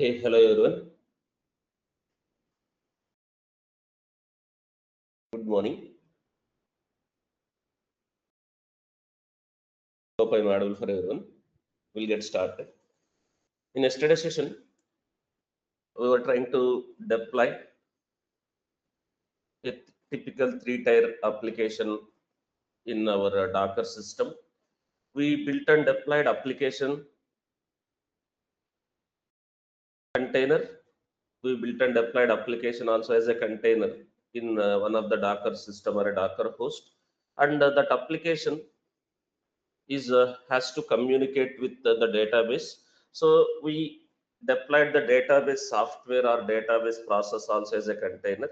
Hey, hello everyone. Good morning. Hope I'm audible for everyone. We'll get started. In yesterday's session, we were trying to deploy a typical three-tier application in our Docker system. We built and deployed application container. We built and deployed application also as a container in one of the Docker system or a Docker host. And that application is has to communicate with the database. So we deployed the database software or database process also as a container.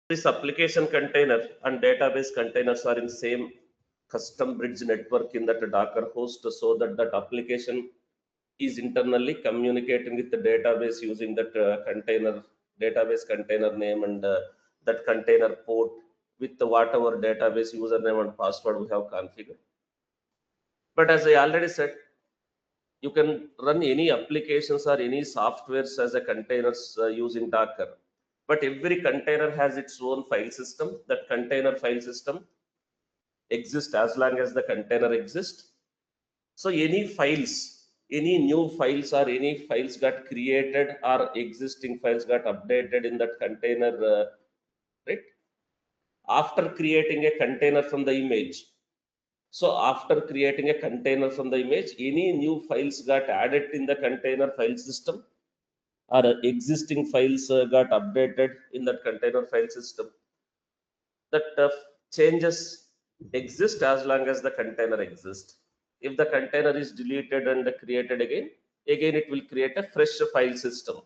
This application container and database containers are in same custom bridge network in that Docker host, so that that application is internally communicating with the database using that container database container name and that container port with the whatever database username and password we have configured. But as I already said, you can run any applications or any softwares as a containers using Docker. But every container has its own file system. That container file system exists as long as the container exists. So any files, any new files or any files got created or existing files got updated in that container, right? After creating a container from the image, so after creating a container from the image, any new files got added in the container file system or existing files got updated in that container file system. That changes exist as long as the container exists. If the container is deleted and created again it will create a fresh file system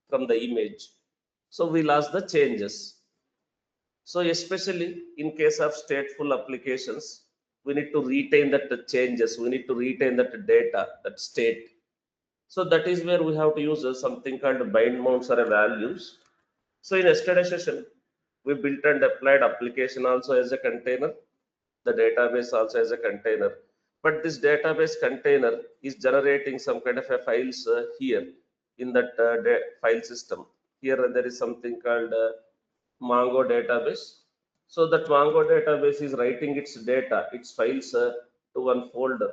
from the image. So we lost the changes. So especially in case of stateful applications, we need to retain that changes. We need to retain that data, that state. So that is where we have to use something called bind mounts or values. So in yesterday's session, we built and deployed application also as a container, the database also as a container. But this database container is generating some kind of a files here in that file system. Here there is something called Mongo database. So that Mongo database is writing its data, its files to one folder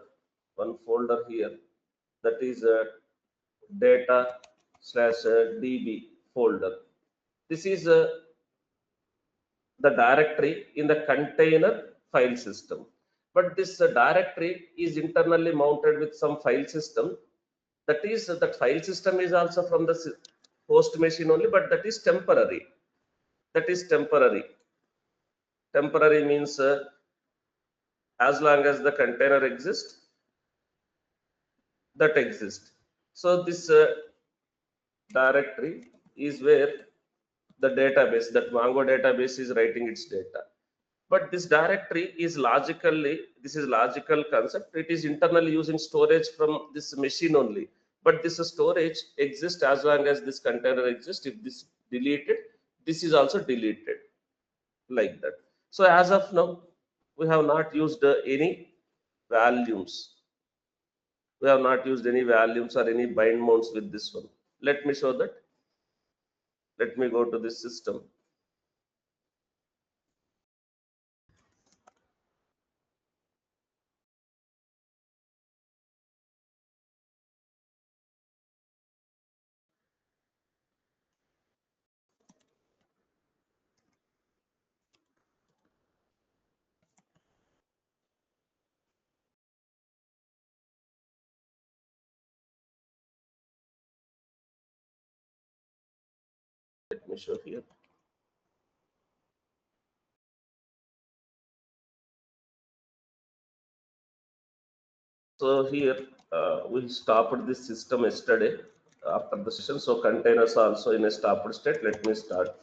here. That is data slash db folder. This is the directory in the container file system. But this directory is internally mounted with some file system. That is, that file system is also from the host machine only, but that is temporary. That is temporary. Temporary means as long as the container exists, that exists. So this directory is where the database, that Mongo database is writing its data. But this directory is this is logical concept. It is internally using storage from this machine only. But this storage exists as long as this container exists. If this deleted, this is also deleted like that. So as of now, we have not used any volumes. We have not used any volumes or any bind mounts with this one. Let me show that. Let me go to this system. Let me show here. So here we stopped this system yesterday after the session. So containers are also in a stopped state. Let me start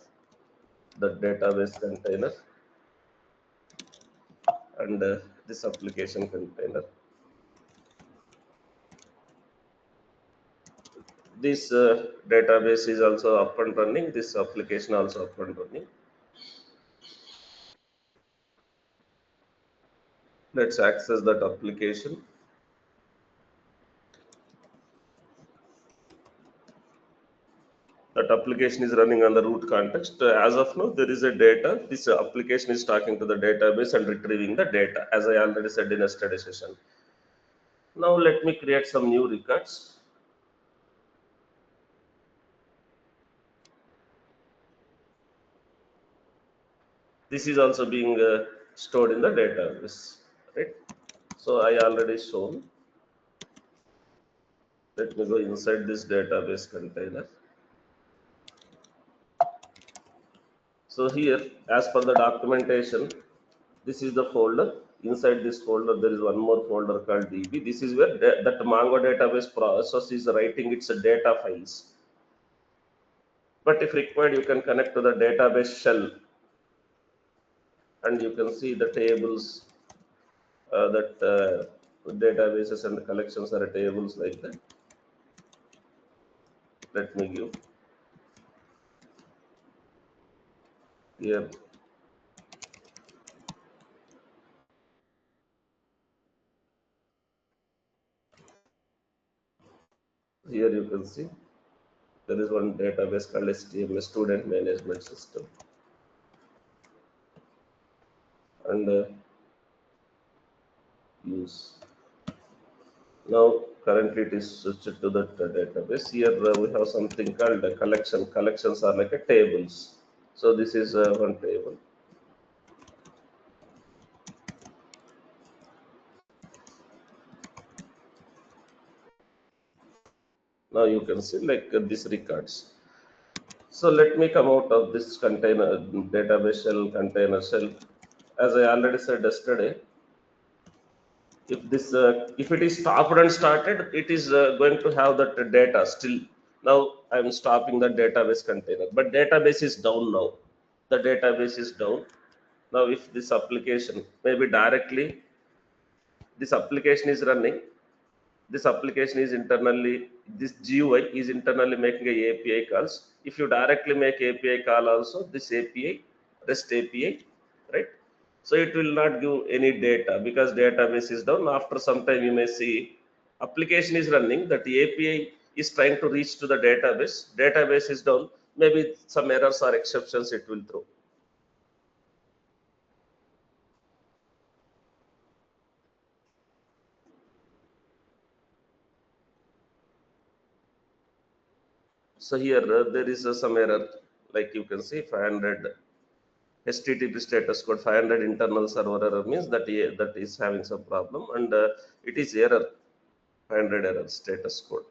the database container and this application container. This database is also up and running. This application also up and running. Let's access that application. That application is running on the root context. As of now, there is a data. This application is talking to the database and retrieving the data, as I already said in yesterday's session. Now let me create some new records. This is also being stored in the database, right? So I already shown. Let me go inside this database container. So here, as per the documentation, this is the folder. Inside this folder, there is one more folder called DB. This is where that Mongo database process is writing its data files. But if required, you can connect to the database shell, and you can see the tables that databases and the collections are tables like that. Let me give here. Here you can see there is one database called STMS, Student Management System, and use. Now currently it is switched to that database. Here we have something called a collection. Collections are like a tables. So this is one table. Now you can see like these records. So let me come out of this container database shell, container shell. As I already said yesterday, if it is stopped and started, it is going to have that data still. Now I'm stopping the database container, but database is down now. The database is down. Now if this application, maybe directly this application is running, this application is internally, this GUI is internally making a API calls. If you directly make API call also, this API, REST API, right? So it will not give any data because database is down. After some time you may see application is running, that the API is trying to reach to the database is down. Maybe some errors or exceptions it will throw. So here there is some error, like you can see 500 HTTP status code, 500 internal server error means that that is having some problem, and it is error 500 error status code.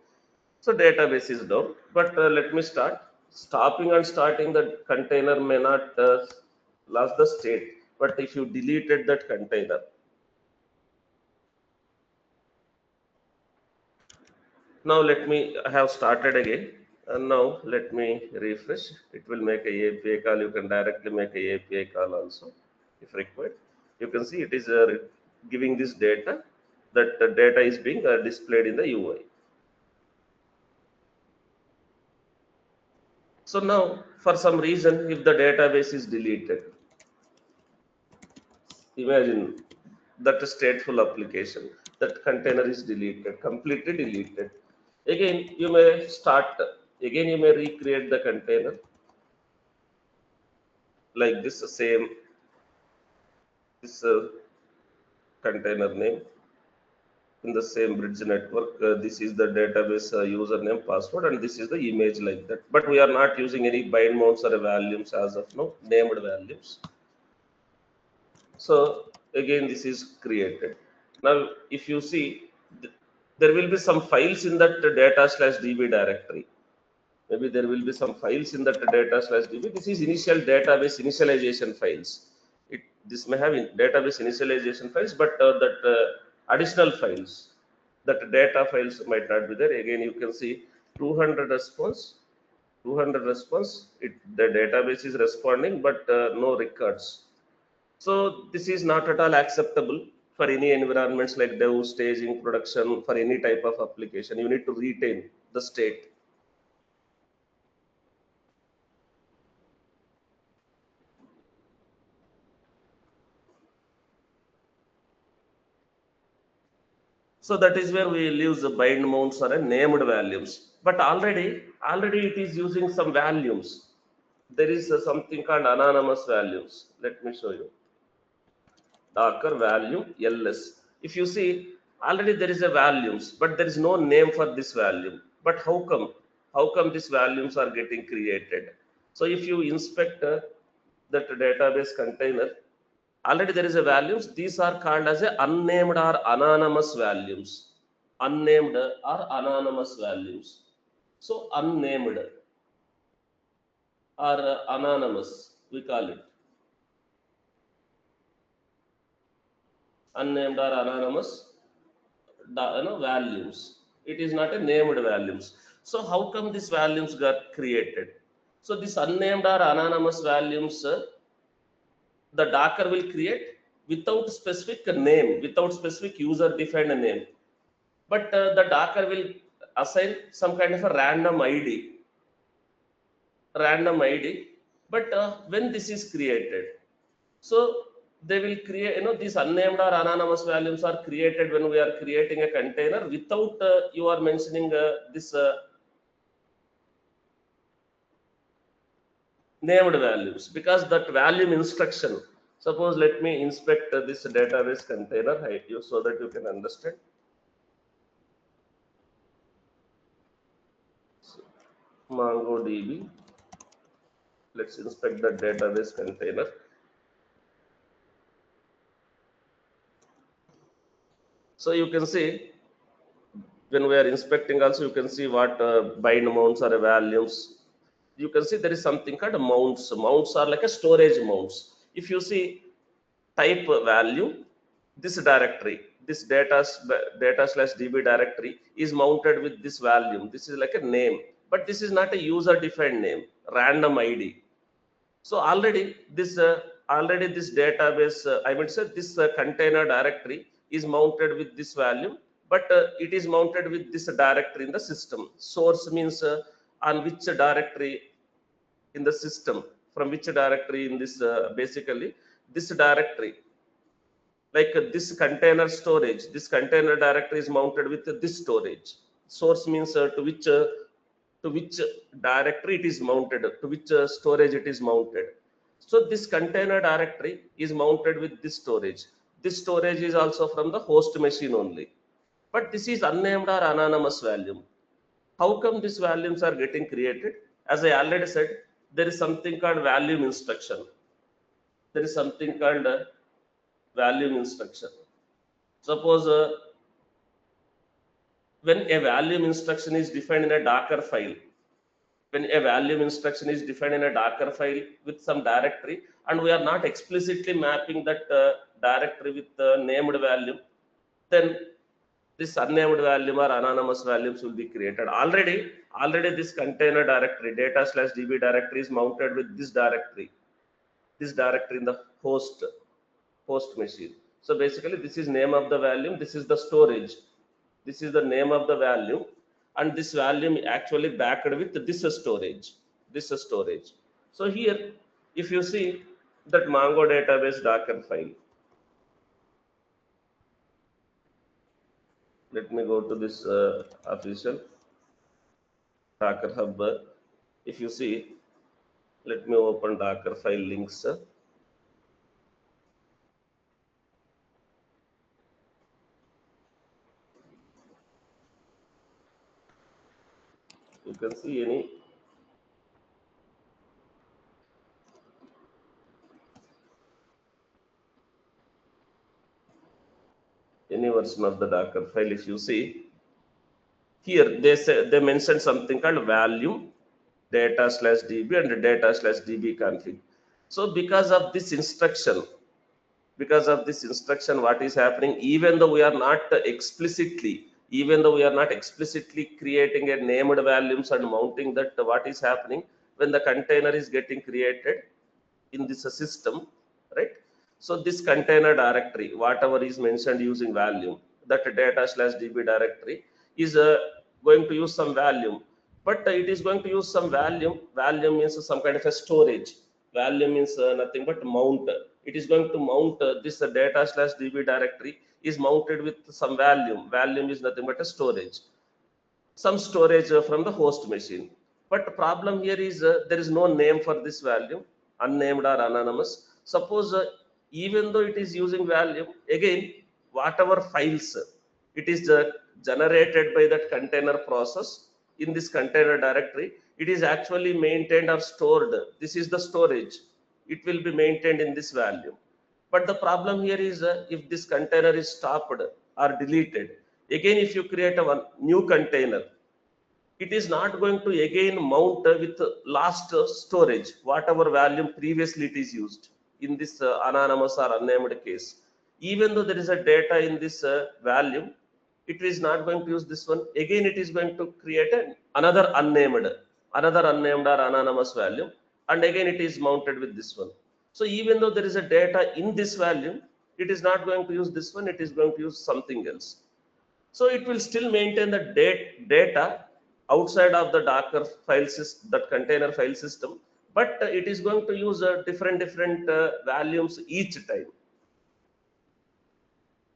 So database is down, but let me start. Stopping and starting the container may not lose the state, but if you deleted that container, now let me have started again, and now let me refresh. It will make a API call. You can directly make a API call also if required. You can see it is giving this data. That the data is being displayed in the UI. So now, for some reason, if the database is deleted, imagine that a stateful application, that container is deleted, completely deleted. Again, you may start. Again, you may recreate the container like this, same this container name in the same bridge network. This is the database username, password, and this is the image like that. But we are not using any bind mounts or values as of now, named values. So again, this is created. Now, if you see, there will be some files in that data slash db directory. Maybe there will be some files in that data slash db. This is initial database initialization files. This may have database initialization files, but that additional files, that data files might not be there. Again, you can see 200 response, 200 response. The database is responding, but no records. So this is not at all acceptable for any environments like dev, staging, production, for any type of application. You need to retain the state. So that is where we use the bind mounts or a named values. But already it is using some values. There is something called anonymous values. Let me show you. Docker value ls. If you see, already there is a values, but there is no name for this value. But how come these values are getting created? So if you inspect that database container, already there is a values. These are called as a unnamed or anonymous values. Unnamed or anonymous values. So unnamed or anonymous, we call it unnamed or anonymous values. It is not a named values. So how come these values got created? So this unnamed or anonymous values, the Docker will create without specific name, without specific user defined name. But the Docker will assign some kind of a random id. But when this is created, so they will create, these unnamed or anonymous values are created when we are creating a container without you are mentioning this named values, because that value instruction. Suppose let me inspect this database container so that you can understand. So, MongoDB. Let's inspect the database container. So you can see, when we are inspecting also, you can see what bind mounts are values. You can see there is something called mounts. Mounts are like a storage mounts. If you see type value, this directory, this data slash db directory is mounted with this value. This is like a name, but this is not a user defined name, random id. So already this database, I mean say this container directory is mounted with this value, but it is mounted with this directory in the system. Source means on which directory in the system, from which directory in this basically this directory, like this container storage, this container directory is mounted with this storage. Source means to which directory it is mounted, to which storage it is mounted. So this container directory is mounted with this storage. This storage is also from the host machine only, but this is unnamed or anonymous value. How come these values are getting created? As I already said, there is something called value instruction. There is something called value instruction. Suppose when a value instruction is defined in a Docker file, when a value instruction is defined in a Docker file with some directory, and we are not explicitly mapping that directory with the named value, then this unnamed value or anonymous values will be created. Already this container directory, data slash db directory, is mounted with this directory in the host machine. So basically this is name of the value, this is the storage, this is the name of the value, and this value actually backed with this storage. So here, if you see that Mongo database Docker file, let me go to this official Docker hub. If you see, let me open Docker file links. You can see any version of the Docker file. If you see here, they mentioned something called value data slash db and data slash db config. So because of this instruction, what is happening, even though we are not explicitly creating a named values and mounting that, what is happening when the container is getting created in this system, right? So this container directory, whatever is mentioned using value, that data slash db directory is going to use some value, but it is going to use some value means some kind of a storage. Value means nothing but mount. It is going to mount this data slash db directory is mounted with some volume. Volume is nothing but a storage, some storage from the host machine. But the problem here is there is no name for this volume, unnamed or anonymous. Suppose even though it is using volume, again, whatever files it is generated by that container process in this container directory, it is actually maintained or stored. This is the storage. It will be maintained in this volume. But the problem here is if this container is stopped or deleted, again, if you create a one new container, it is not going to again mount with last storage, whatever volume previously it is used in this anonymous or unnamed case. Even though there is a data in this volume, it is not going to use this one. Again, it is going to create another unnamed or anonymous volume, and again it is mounted with this one. So even though there is a data in this volume, it is not going to use this one. It is going to use something else. So it will still maintain the data outside of the Docker file system, that container file system, but it is going to use different volumes each time.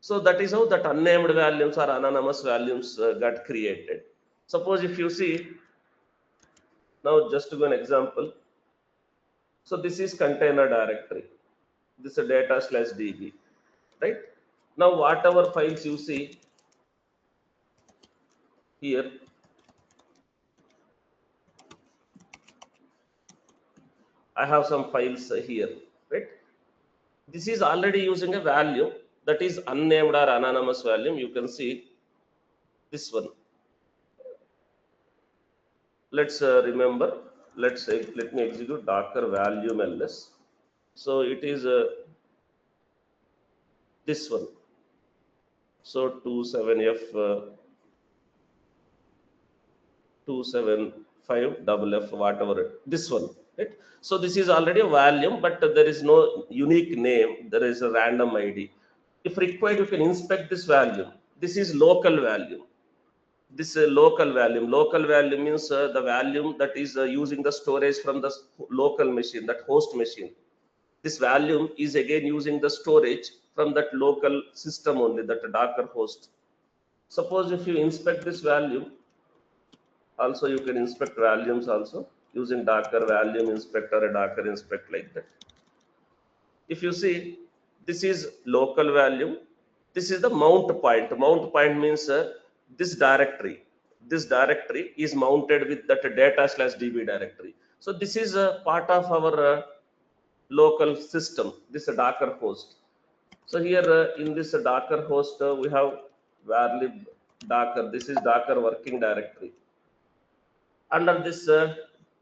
So that is how that unnamed volumes or anonymous volumes got created. Suppose if you see, now just to give an example, so this is container directory, this is data/db, right? Now whatever files you see here, I have some files here, right? This is already using a value that is unnamed or anonymous volume. You can see this one. Let's remember. Let's say, let me execute Docker volume ls. So it is this one. So 27f 275FF, whatever, this one, right? So this is already a volume, but there is no unique name. There is a random ID. If required, you can inspect this value. This is local value. This local volume. Local volume means the volume that is using the storage from the local machine, that host machine. This volume is again using the storage from that local system only, that Docker host. Suppose if you inspect this volume, also you can inspect volumes also using Docker volume inspector or Docker inspect, like that. If you see, this is local volume. This is the mount point. Mount point means this directory. This directory is mounted with that data/db directory. So this is a part of our local system. This is a Docker host. So here in this Docker host, we have varlib Docker. This is Docker working directory. Under this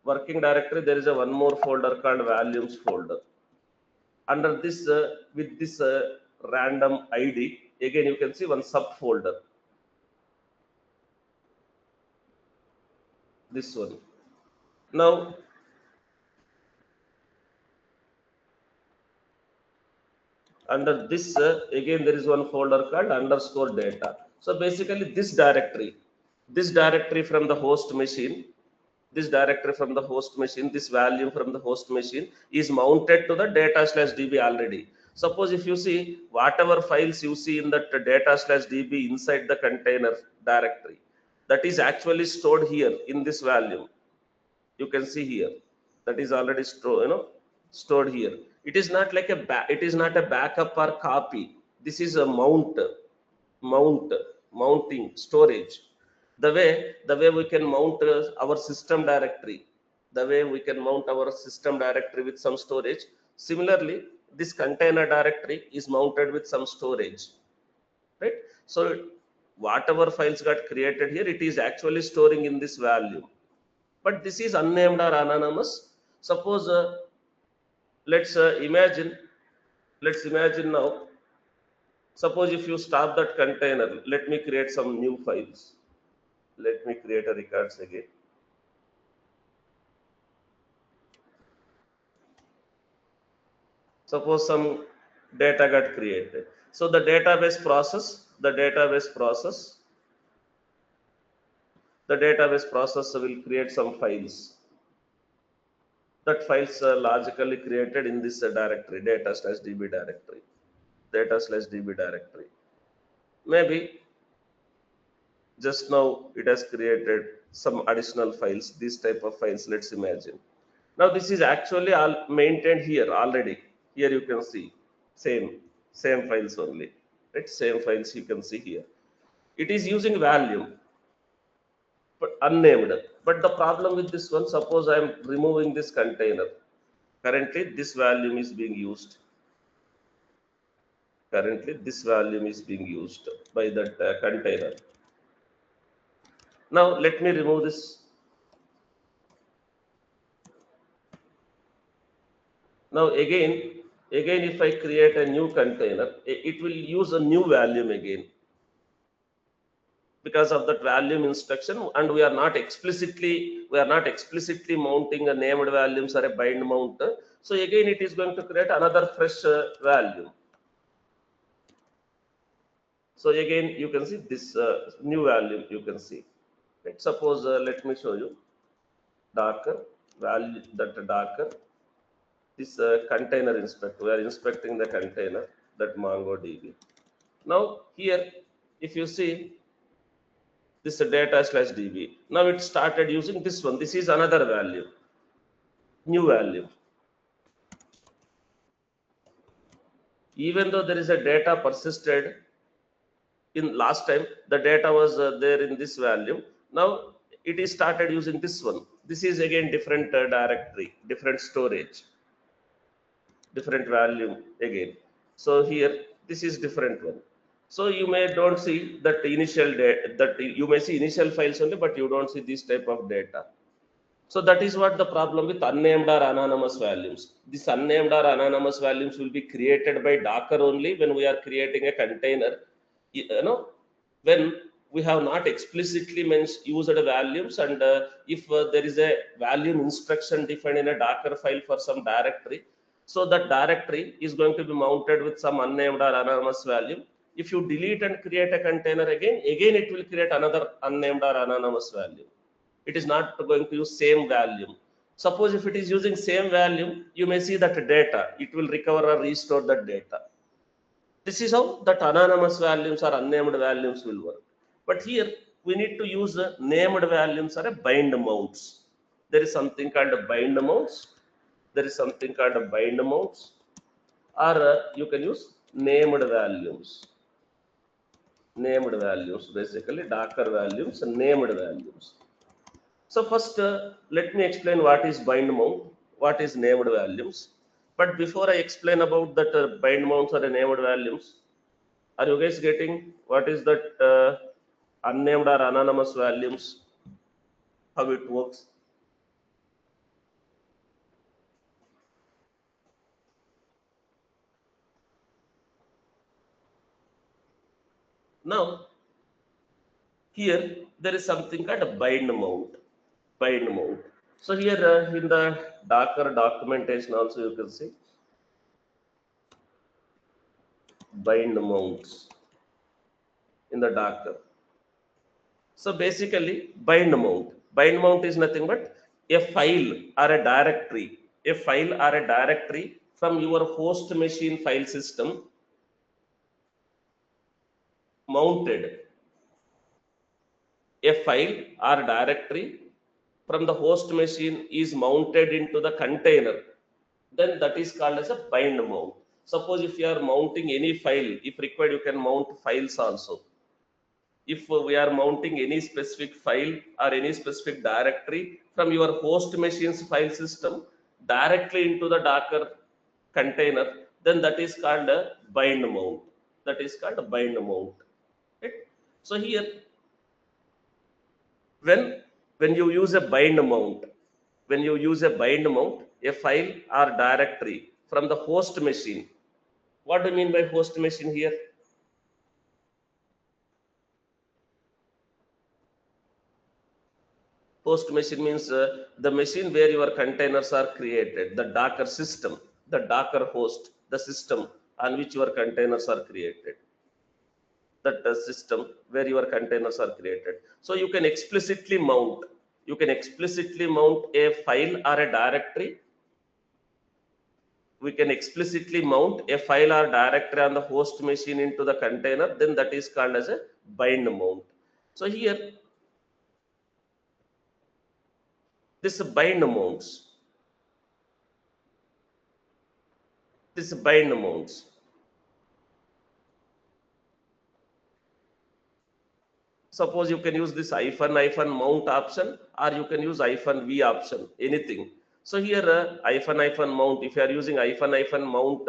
working directory, there is a one more folder called volumes folder. Under this, with this random ID, again you can see one subfolder. This one. Now, under this, again there is one folder called underscore data. So basically, this directory from the host machine, this directory from the host machine, this value from the host machine is mounted to the data/db already. Suppose if you see whatever files you see in that data/db inside the container directory, that is actually stored here in this value. You can see here that is already stored here. It is not like it is not a backup or copy. This is a mount mounting storage. The way we can mount our system directory, the way we can mount our system directory with some storage, similarly this container directory is mounted with some storage, right? So whatever files got created here, it is actually storing in this value, but this is unnamed or anonymous. Suppose let's imagine now, suppose if you stop that container, let me create some new files. Let me create a records again. Suppose some data got created. So the database process will create some files. That files are logically created in this directory, data/db directory. maybe just now it has created some additional files, these type of files, let's imagine. Now this is actually all maintained here already. Here you can see same files only, right? Same files you can see here. It is using volume but unnamed. But the problem with this one, suppose I am removing this container. Currently this volume is being used. Currently this volume is being used by that container. Now let me remove this. Now again if I create a new container, it will use a new volume again because of that volume instruction, and we are not explicitly mounting a named volumes or a bind mount. So again it is going to create another fresh value. So again you can see this new value you can see. Right? Suppose let me show you Docker value, that Docker, this container inspector. We are inspecting the container, that MongoDB. Now here, if you see this data slash DB, now it started using this one. This is another value, new value. Even though there is a data persisted in last time, the data was there in this value. Now it is started using this one. This is again different directory, different storage, different value again. So here this is different one. So you may don't see that initial data, that you may see initial files only, but you don't see this type of data. So that is what the problem with unnamed or anonymous values. This unnamed or anonymous values will be created by Docker only when we are creating a container. You know, when we have not explicitly used values, and if there is a value instruction defined in a Docker file for some directory, so that directory is going to be mounted with some unnamed or anonymous value. If you delete and create a container again it will create another unnamed or anonymous value. It is not going to use same value. Suppose if it is using same value, you may see that data, it will recover or restore that data. This is how that anonymous values or unnamed values will work. But here we need to use named values or a bind mounts. There is something called a bind mounts. There is something called a bind mounts, or you can use named values. Named values, basically Docker values and named values. So first, let me explain what is bind mount, what is named values. But before I explain about that bind mounts or named values, are you guys getting what is that unnamed or anonymous values? How it works? Now, here there is something called a bind mount. Bind mount. So here in the Docker documentation also you can see bind mounts in the Docker. So basically, bind mount. Bind mount is nothing but a file or a directory. A file or a directory from your host machine file system mounted. A file or directory from the host machine is mounted into the container. Then that is called as a bind mount. Suppose if you are mounting any file, if required, you can mount files also. If we are mounting any specific file or any specific directory from your host machine's file system directly into the Docker container, then that is called a bind mount. That is called a bind mount. Right? So here, when you use a bind mount, a file or directory from the host machine. What do you mean by host machine here? Host machine means the machine where your containers are created, the Docker system, the Docker host, the system on which your containers are created. That system where your containers are created. So you can explicitly mount. You can explicitly mount a file or a directory we can explicitly mount a file or directory on the host machine into the container, then that is called as a bind mount. So here, this bind mounts, this bind mounts. Suppose you can use this hyphen mount option, or you can use -v option, anything. So here hyphen mount, if you are using hyphen mount,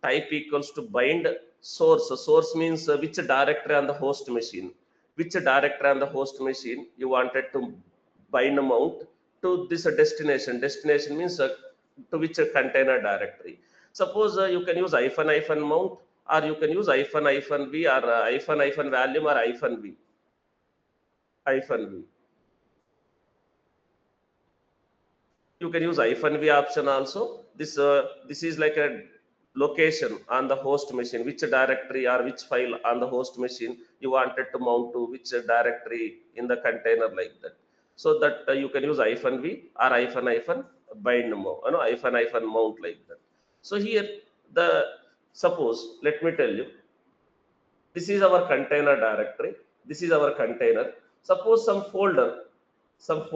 type equals to bind source. Source means which directory on the host machine. Which directory on the host machine you wanted to bind mount to this destination. Destination means to which container directory. Suppose you can use hyphen mount, or you can use hyphen v, or hyphen value, or -v. -v. You can use -v option also. This is like a location on the host machine, which directory or which file on the host machine you wanted to mount to which directory in the container, like that. So that you can use -v or bind mount, hyphen mount, like that. So here, the suppose, let me tell you, this is our container directory, this is our container. Suppose some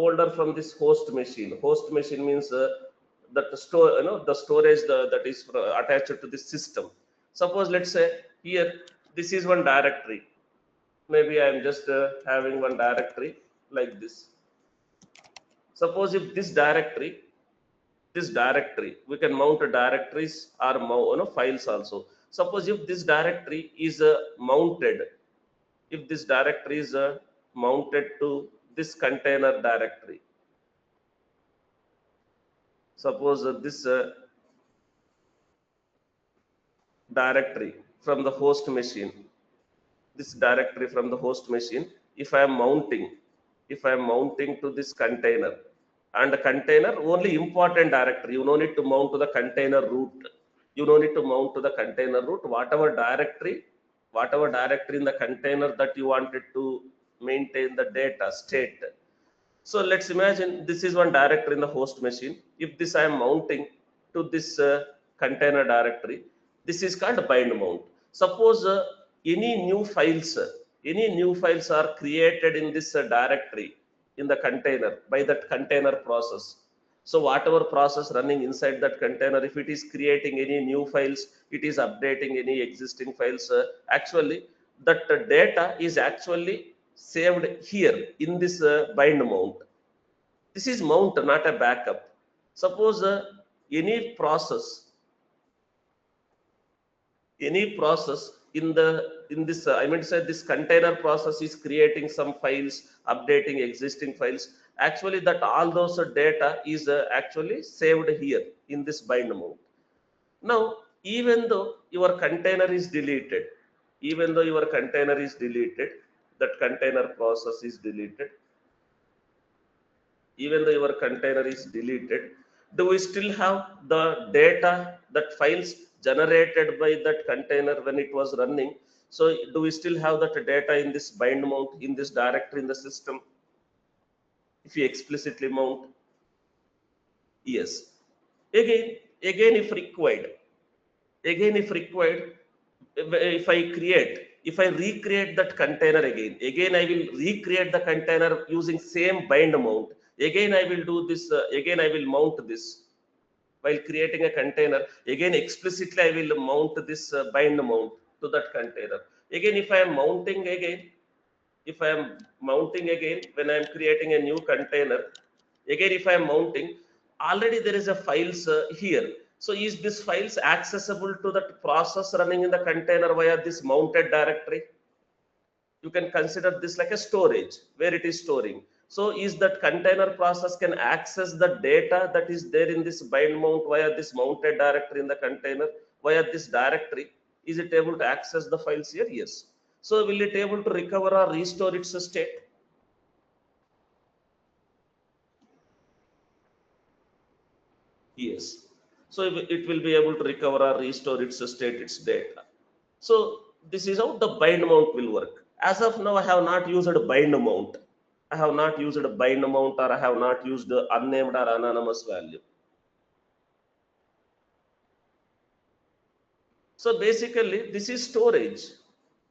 folder from this host machine. Host machine means that the store, the storage that is attached to this system. Suppose, let's say here, this is one directory. Maybe I am just having one directory like this. Suppose if this directory, we can mount directories or files also. Suppose if this directory is mounted, if this directory is mounted to this container directory. Suppose this directory from the host machine, this directory from the host machine, if I am mounting to this container, and the container only important directory, you no need to mount to the container root. You no need to mount to the container root. Whatever directory in the container that you wanted to maintain the data state. So let's imagine this is one directory in the host machine. If this I am mounting to this container directory, this is called bind mount. Suppose any new files are created in this directory in the container by that container process. So whatever process running inside that container, if it is creating any new files, it is updating any existing files, actually that data is actually saved here in this bind mount. This is mount, not a backup. Suppose any process in this I mean to say, this container process is creating some files, updating existing files. Actually, that all those data is actually saved here in this bind mount. Now, even though your container is deleted, that container process is deleted, even though your container is deleted, do we still have the data, that files generated by that container when it was running? So do we still have that data in this bind mount, in this directory in the system, if you explicitly mount? Yes. Again if required, if I recreate that container again I will recreate the container using same bind mount. Again I will do this, again I will mount this while creating a container. Again explicitly I will mount this bind mount to that container. Again if I am mounting again, when I am creating a new container, again if I am mounting, already there is a files here. So is this files accessible to that process running in the container via this mounted directory? You can consider this like a storage where it is storing. So is that container process can access the data that is there in this bind mount via this mounted directory in the container, via this directory? Is it able to access the files here? Yes. So will it able to recover or restore its state? Yes. So it will be able to recover or restore its state, its data. So this is how the bind mount will work. As of now, I have not used a bind mount. Or I have not used the unnamed or anonymous value. So basically, this is storage.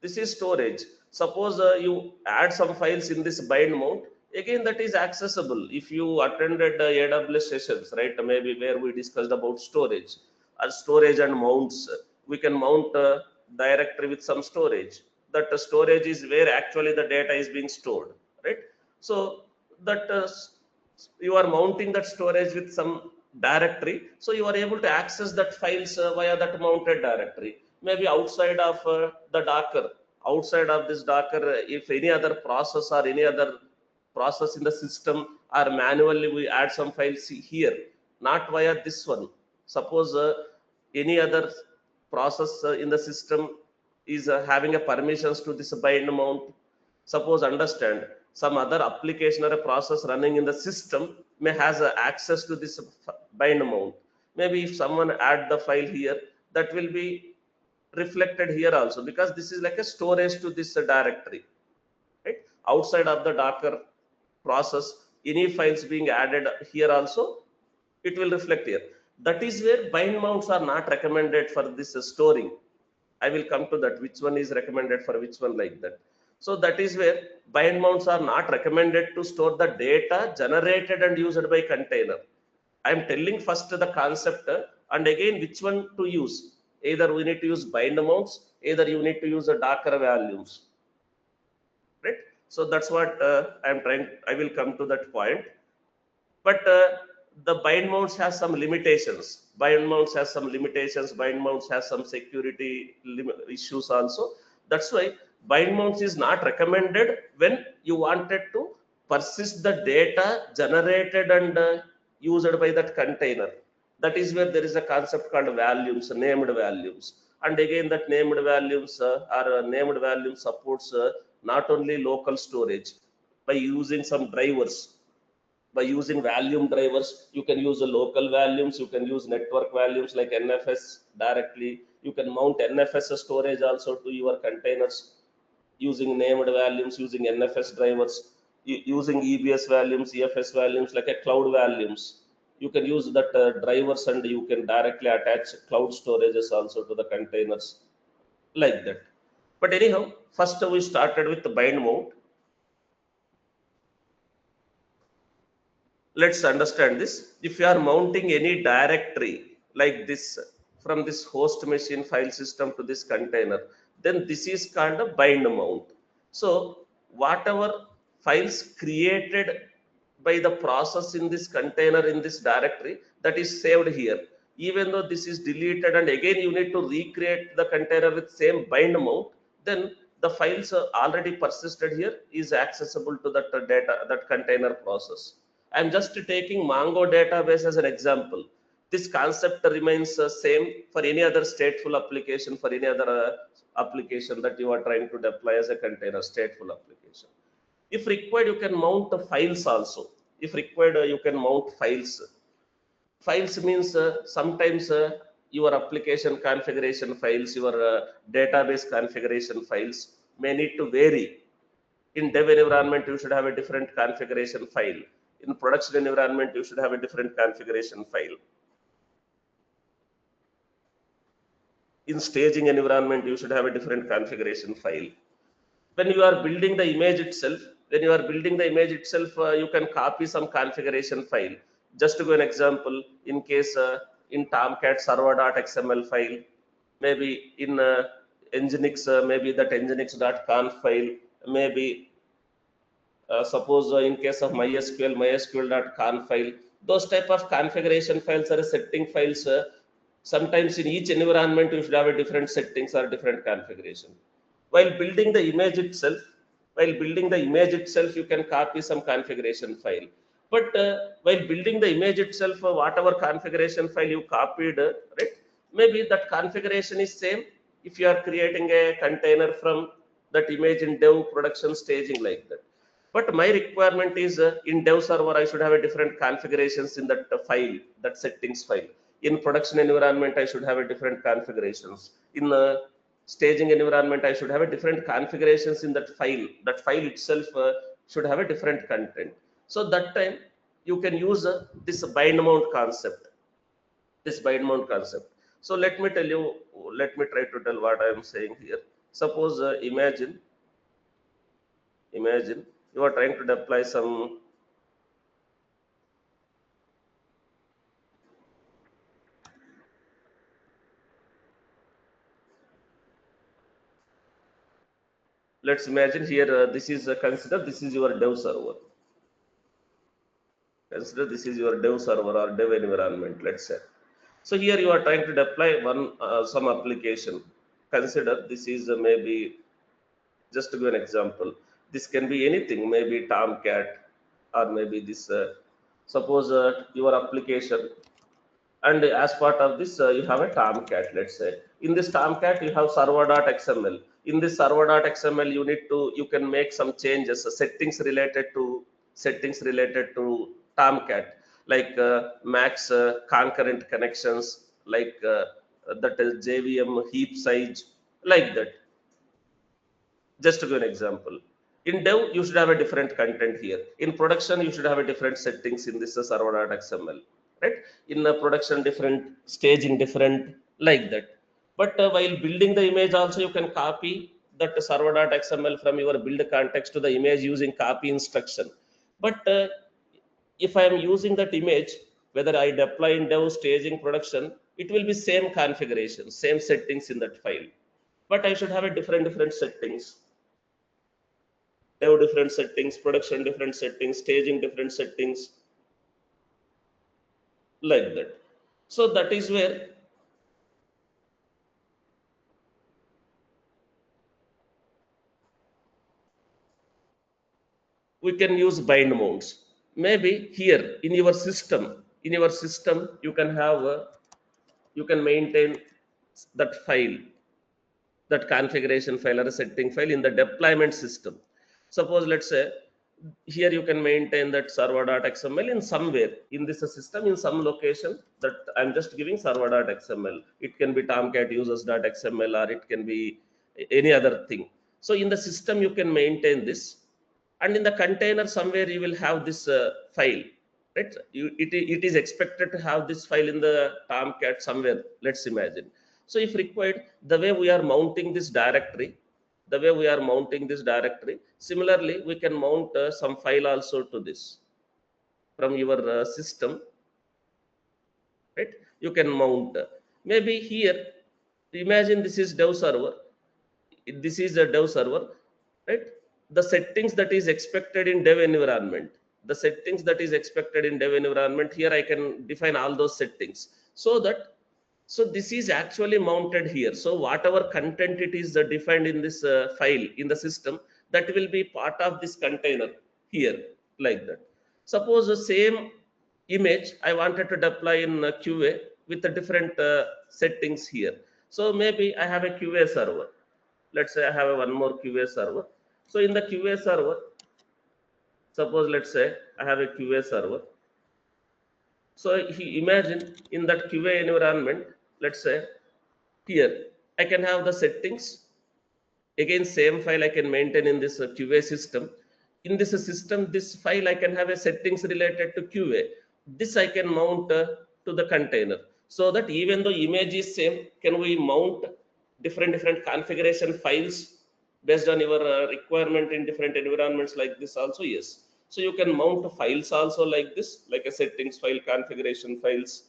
This is storage. Suppose you add some files in this bind mount. Again, that is accessible. If you attended AWS sessions, right? Maybe where we discussed about storage, or storage and mounts. We can mount a directory with some storage. That storage is where actually the data is being stored, right? So that you are mounting that storage with some directory, so you are able to access that files via that mounted directory. Maybe outside of the Docker, outside of this Docker, if any other process or any other process in the system, or manually we add some files here, not via this one. Suppose any other process in the system is having a permissions to this bind mount. Suppose understand some other application or a process running in the system may has access to this bind mount. Maybe if someone add the file here, that will be reflected here also, because this is like a storage to this directory, right? Outside of the Docker process, any files being added here also, it will reflect here. That is where bind mounts are not recommended for this storing. I will come to that, which one is recommended for which one, like that. So that is where bind mounts are not recommended to store the data generated and used by container. I am telling first the concept and again which one to use. Either we need to use bind mounts, either you need to use a Docker volumes, right? So that's what I am trying. I will come to that point. But the bind mounts has some limitations. Bind mounts has some limitations. Bind mounts has some security issues also. That's why bind mounts is not recommended when you wanted to persist the data generated and used by that container. That is where there is a concept called values, named values. And again, that named values named value supports not only local storage by using some drivers. By using volume drivers, you can use the local volumes, you can use network volumes like NFS directly. You can mount NFS storage also to your containers using named volumes, using NFS drivers, using EBS volumes, EFS volumes like a cloud volumes. You can use that drivers and you can directly attach cloud storages also to the containers, like that. But anyhow, first we started with the bind mount. Let's understand this. If you are mounting any directory like this from this host machine file system to this container, then this is called a bind mount. So whatever files created by the process in this container in this directory, that is saved here. Even though this is deleted and again you need to recreate the container with same bind mount, then the files already persisted here is accessible to that data, that container process. I'm just taking Mongo database as an example. This concept remains same for any other stateful application, for any other application that you are trying to deploy as a container stateful application. If required, you can mount the files also. If required, you can mount files. Files means sometimes your application configuration files, your database configuration files may need to vary. In dev environment, you should have a different configuration file. In production environment, you should have a different configuration file. In staging environment, you should have a different configuration file. When you are building the image itself, you can copy some configuration file. Just to give an example, in case in Tomcat server.xml file, maybe in Nginx, maybe that nginx.conf file, maybe suppose in case of MySQL, mysql.conf file, those type of configuration files are setting files. Sometimes in each environment, you should have a different settings or different configuration. While building the image itself, you can copy some configuration file. But while building the image itself, whatever configuration file you copied, right? Maybe that configuration is same if you are creating a container from that image in dev, production, staging, like that. But my requirement is in dev server, I should have a different configurations in that file, that settings file. In production environment, I should have a different configurations. In staging environment, I should have a different configurations in that file. That file itself should have a different content. So that time you can use this bind mount concept. So let me tell you, let me try to tell what I am saying here. Suppose imagine you are trying to deploy some, let's imagine here, this is consider this is your dev server. Consider this is your dev server or dev environment, let's say. So here you are trying to deploy one some application. Consider this is maybe, just to give an example, this can be anything, maybe Tomcat, or maybe this suppose your application, and as part of this you have a Tomcat, let's say. In this Tomcat you have server.xml. In this server.xml you need to, you can make some changes, settings related to Tomcat, like max concurrent connections, like that is JVM heap size, like that. Just to give an example, in dev you should have a different content here. In production you should have a different settings in this server.xml, right? In a production different, staging different, like that. But while building the image also you can copy that server.xml from your build context to the image using copy instruction. But if I am using that image, whether I deploy in dev, staging, production, it will be same configuration, same settings in that file. But I should have a different settings. Dev different settings, production different settings, staging different settings, like that. So that is where we can use bind mounts. Maybe here in your system you can have you can maintain that file, that configuration file or a setting file in the deployment system. Suppose let's say here you can maintain that server.xml in somewhere in this system, in some location, that I'm just giving server.xml. It can be Tomcat users.xml, or it can be any other thing. So in the system you can maintain this, and in the container somewhere you will have this file, right? It is expected to have this file in the Tomcat somewhere, let's imagine. So if required, the way we are mounting this directory, similarly we can mount some file also to this from your system, right? You can mount maybe here, imagine this is dev server, this is a dev server, right? The settings that is expected in dev environment, here I can define all those settings, so that, so this is actually mounted here. So whatever content it is defined in this file in the system, that will be part of this container here, like that. Suppose the same image I wanted to deploy in QA with the different settings here. So maybe I have a QA server. Let's say I have one more QA server. So in the QA server, suppose let's say I have a QA server. So he imagine in that QA environment, let's say here I can have the settings. Again, same file I can maintain in this QA system. In this system, this file I can have a settings related to QA. This I can mount to the container, so that even though image is same, can we mount different configuration files based on your requirement in different environments, like this also? Yes. So you can mount files also like this, like a settings file, configuration files,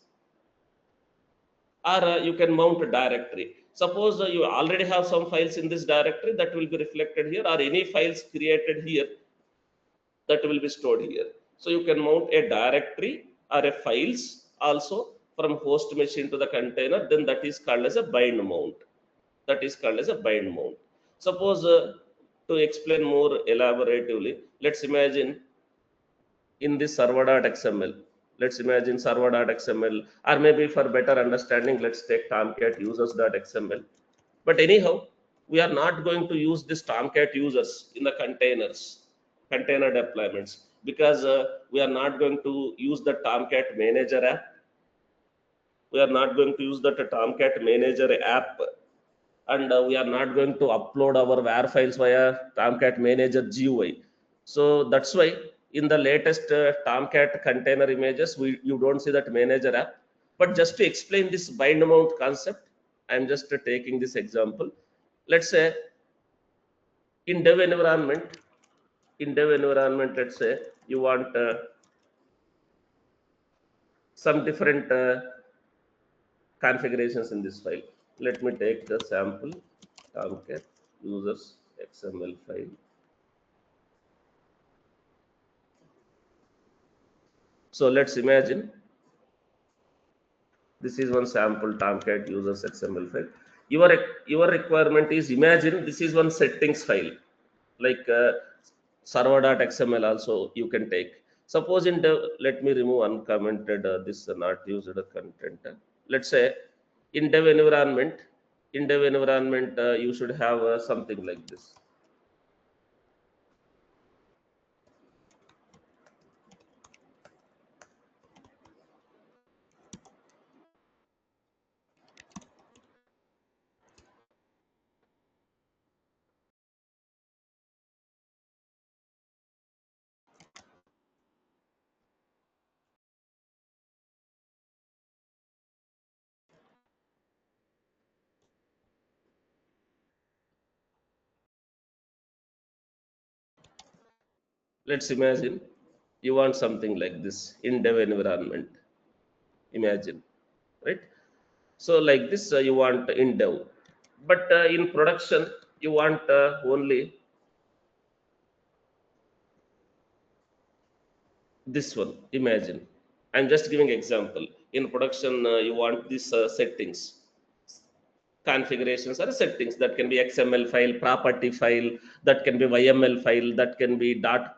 or you can mount a directory. Suppose you already have some files in this directory, that will be reflected here, or any files created here, that will be stored here. So you can mount a directory or a files also from host machine to the container, then that is called as a bind mount. Suppose to explain more elaboratively, let's imagine in this server.xml, or maybe for better understanding, let's take Tomcat users.xml. But anyhow, we are not going to use this Tomcat users in the container deployments, because we are not going to use the Tomcat manager app. And we are not going to upload our WAR files via Tomcat manager GUI. So that's why in the latest Tomcat container images, you don't see that manager app. But just to explain this bind mount concept, I'm just taking this example. Let's say in dev environment, let's say you want some different configurations in this file. Let me take the sample Tomcat users XML file. So let's imagine this is one sample Tomcat users XML file. Your requirement is, imagine this is one settings file, like server.xml also you can take. Suppose in dev, let me remove uncommented this not used content. Let's say in dev environment, you should have something like this. Let's imagine you want something like this in dev environment. Imagine, right? So like this you want in dev, but in production you want only this one. Imagine, I'm just giving example. In production you want these settings, configurations or settings, that can be XML file, property file, that can be YML file, that can be dot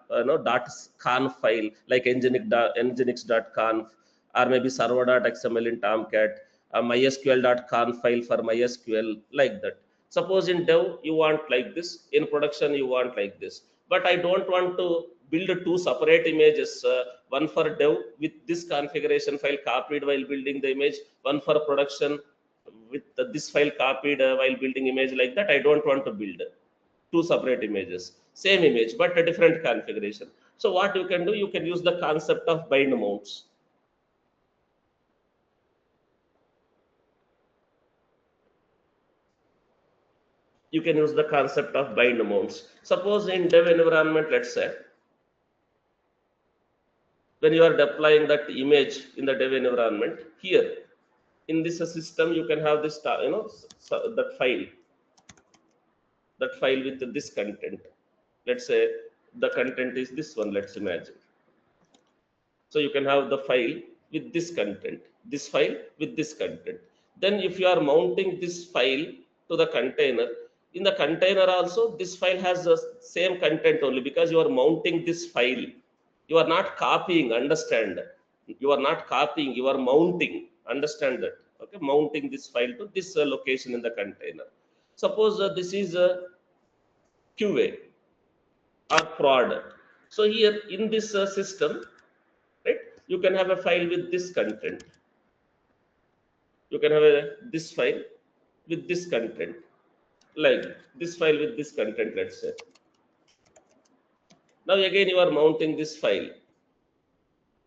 conf file like nginx.conf, or maybe server.xml in Tomcat, a mysql.conf file for mysql, like that. Suppose in dev you want like this, in production you want like this, but I don't want to build two separate images, one for dev with this configuration file copied while building the image, one for production with this file copied while building image, like that. I don't want to build two separate images, same image but a different configuration. So what you can do, you can use the concept of bind mounts. You can use the concept of bind mounts. Suppose in dev environment, let's say when you are deploying that image in the dev environment, here in this system you can have this that file with this content. Let's say the content is this one, let's imagine. So you can have the file with this content, this file with this content. Then if you are mounting this file to the container, in the container also this file has the same content only, because you are mounting this file. You are not copying, understand? You are not copying, you are mounting, understand that? Okay, mounting this file to this location in the container. Suppose this is QA or prod. So here in this system, right, you can have a file with this content, you can have this file with this content, like this file with this content, let's say. Now again you are mounting this file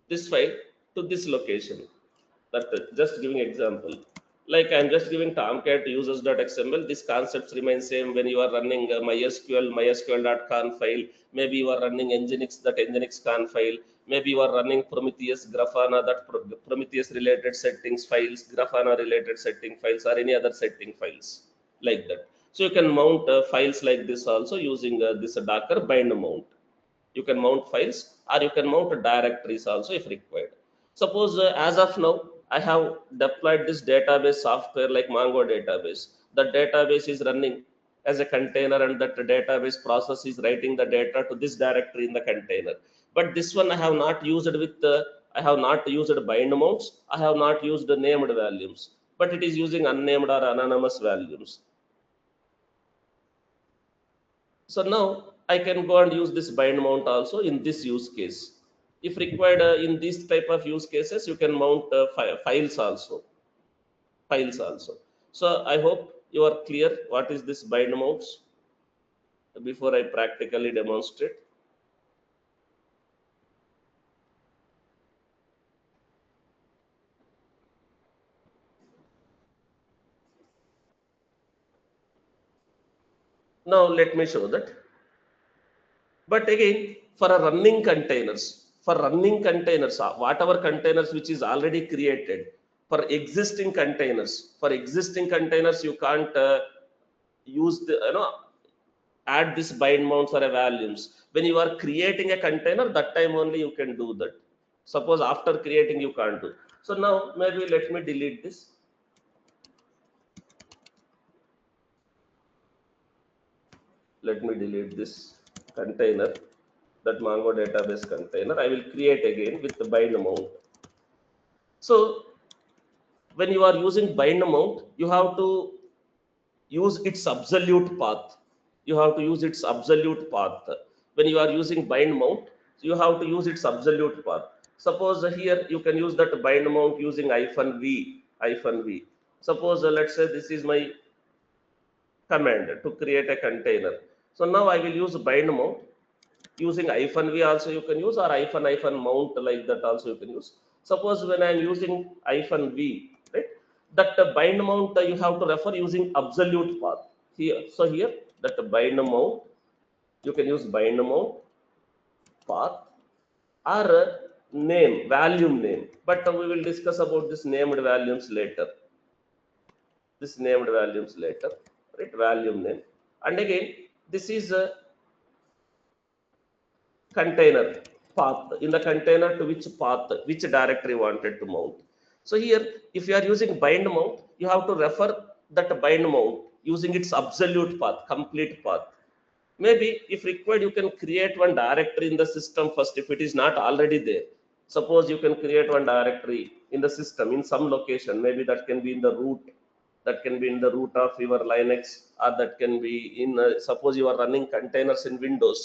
to this location. That just giving example, like I'm just giving Tomcat users.xml. This concepts remain same when you are running mysql.conf file. Maybe you are running nginx, that nginx conf file. Maybe you are running Prometheus, Grafana, that Prometheus related settings files, Grafana related setting files, or any other setting files, like that. So you can mount files like this also using this Docker bind mount. You can mount files or you can mount directories also if required. Suppose as of now I have deployed this database software like Mongo database. The database is running as a container, and that database process is writing the data to this directory in the container. But this one I have not used with I have not used bind mounts, I have not used named values, but it is using unnamed or anonymous values. So now I can go and use this bind mount also in this use case. If required in these type of use cases, you can mount files also. Files also. So I hope you are clear what is this bind mounts before I practically demonstrate. Now let me show that. But again, for a running containers, whatever containers which is already created, for existing containers, you can't use the, add this bind mounts or a values. When you are creating a container, that time only you can do that. Suppose after creating you can't do. So now maybe let me delete this. Let me delete this container, that Mongo database container. I will create again with the bind mount. So when you are using bind mount, you have to use its absolute path. You have to use its absolute path. When you are using bind mount, you have to use its absolute path. Suppose here you can use that bind mount using -v. Suppose let's say this is my command to create a container. So now I will use bind mount using -v also you can use, or -mount like that also you can use. Suppose when I am using -v, right, that bind mount you have to refer using absolute path here. So here that bind mount, you can use bind mount path or volume name, but we will discuss about this named volumes later. Right, volume name. And again, this is a container path, in the container to which path, which directory wanted to mount. So here if you are using bind mount, you have to refer that bind mount using its absolute path, complete path. Maybe if required you can create one directory in the system first if it is not already there. Suppose you can create one directory in the system in some location, maybe that can be in the root, that can be in the root of your Linux, or that can be in suppose you are running containers in Windows.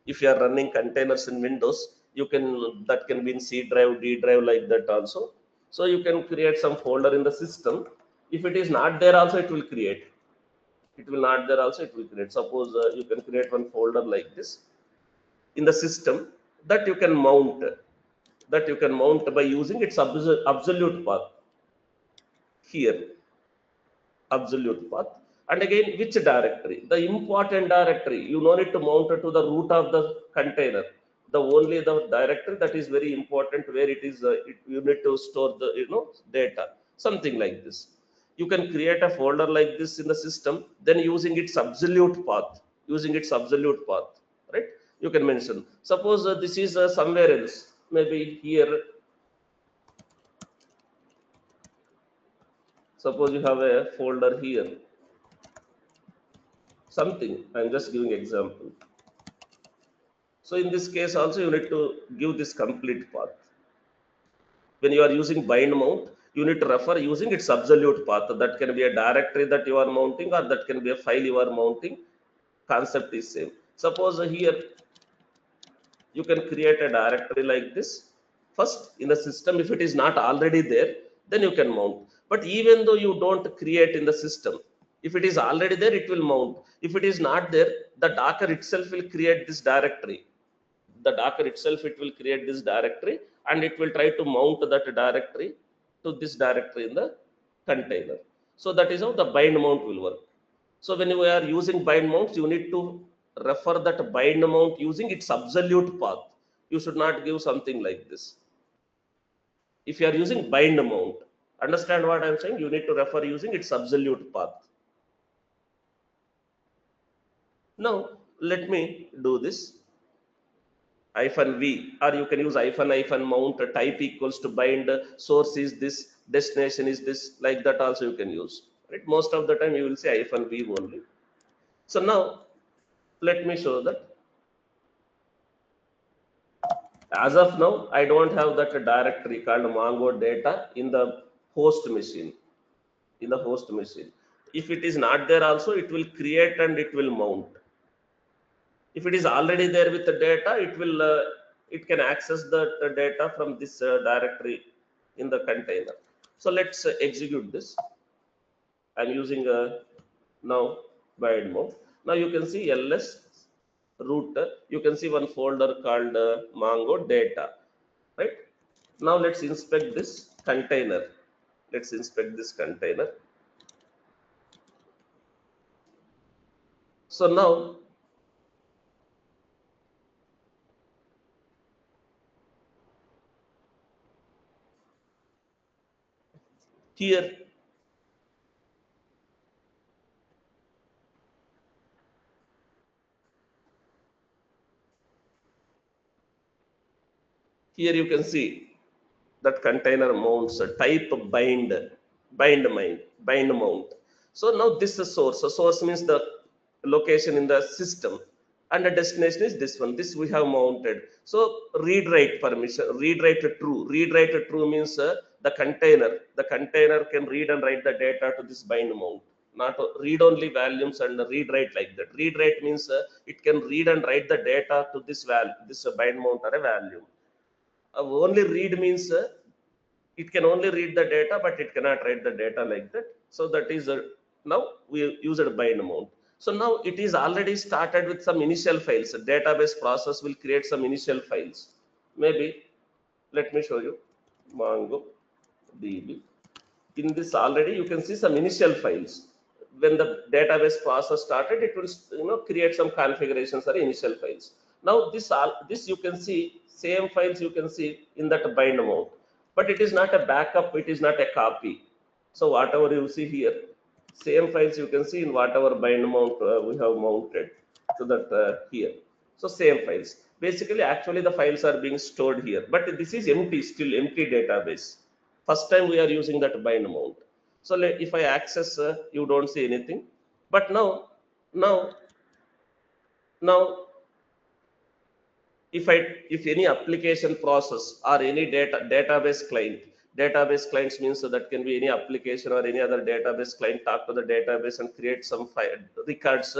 If you are running containers in Windows, you can, that can be in C drive, D drive, like that also. So you can create some folder in the system. If it is not there also, it will create. It will not there also, it will create. Suppose you can create one folder like this in the system, that you can mount, by using its absolute path here, absolute path. And again, which directory, the important directory, you no need to mount it to the root of the container. The only the directory that is very important, where it is you need to store the data, something like this. You can create a folder like this in the system, then using its absolute path, right, you can mention. Suppose this is somewhere else, maybe here. Suppose you have a folder here, something, I'm just giving example. So in this case also you need to give this complete path. When you are using bind mount, you need to refer using its absolute path. That can be a directory that you are mounting, or that can be a file you are mounting. Concept is same. Suppose here you can create a directory like this first in the system. If it is not already there, then you can mount. But even though you don't create in the system, if it is already there, it will mount. If it is not there, the Docker itself will create this directory. It will create this directory, and it will try to mount that directory to this directory in the container. So that is how the bind mount will work. So when you are using bind mounts, you need to refer that bind mount using its absolute path. You should not give something like this. If you are using bind mount, understand what I am saying, you need to refer using its absolute path. Now let me do this. -v, or you can use -mount, type equals to bind, source is this, destination is this, like that also you can use, right? Most of the time you will say -v only. So now let me show that. As of now, I don't have that directory called Mongo data in the host machine. If it is not there also, it will create and it will mount. If it is already there with the data, it can access the data from this directory in the container. So let's execute this. I'm using now bind mode. Now you can see ls root, you can see one folder called Mongo data, right? Now let's inspect this container. Let's. So now here you can see that container mounts a type bind mount. So now this is source. So source means the location in the system, and the destination is this one. This we have mounted. So read write permission, read write to true. Read write to true means the container can read and write the data to this bind mount. Not read only volumes and read write like that. Read write means it can read and write the data to this value, this bind mount or a value. Only read means it can only read the data, but it cannot write the data like that. So that is now we use it bind mount. So now it is already started with some initial files. A database process will create some initial files. Maybe let me show you Mongo DB. In this already you can see some initial files. When the database process started, it will create some configurations or initial files. Now this you can see same files you can see in that bind mount, but it is not a backup, it is not a copy. So whatever you see here, same files you can see in whatever bind mount we have mounted to that here. So same files. Basically, actually the files are being stored here, but this is empty, still empty database. First time we are using that bind mount. So if I access, you don't see anything. But now, now, if any application process or any database clients means that can be any application or any other database client talk to the database and create some records.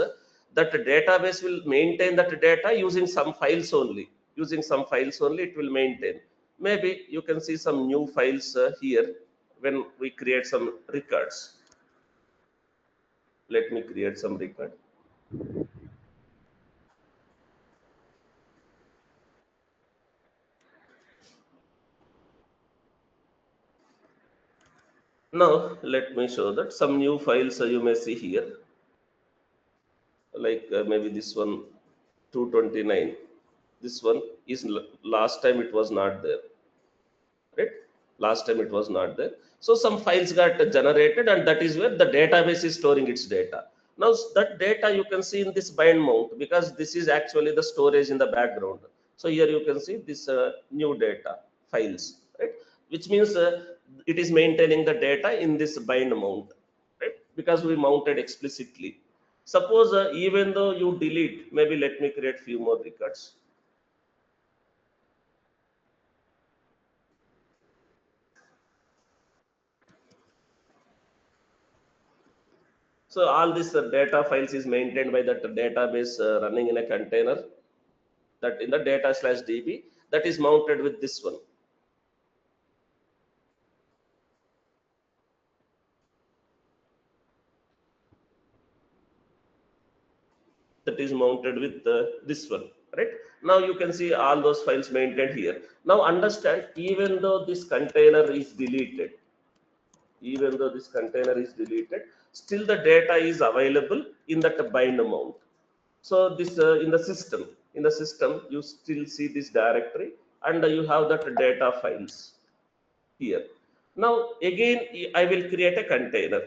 That database will maintain that data using some files only. Using some files only, it will maintain. Maybe you can see some new files here when we create some records. Let me create some record. Now let me show that some new files you may see here, like maybe this one 229. This one is last time it was not there, right? Last time it was not there. So some files got generated, and that is where the database is storing its data. Now that data you can see in this bind mount, because this is actually the storage in the background. So here you can see this new data files, right? Which means it is maintaining the data in this bind mount, right? Because we mounted explicitly. Suppose even though you delete, maybe let me create few more records. So all this data files is maintained by that database running in a container, that in the data slash DB, that is mounted with this one. That is mounted with this one, right? Now you can see all those files maintained here. Now understand, even though this container is deleted, even though this container is deleted, still the data is available in that bind mount. So this in the system, you still see this directory, and you have that data files here. Now again, I will create a container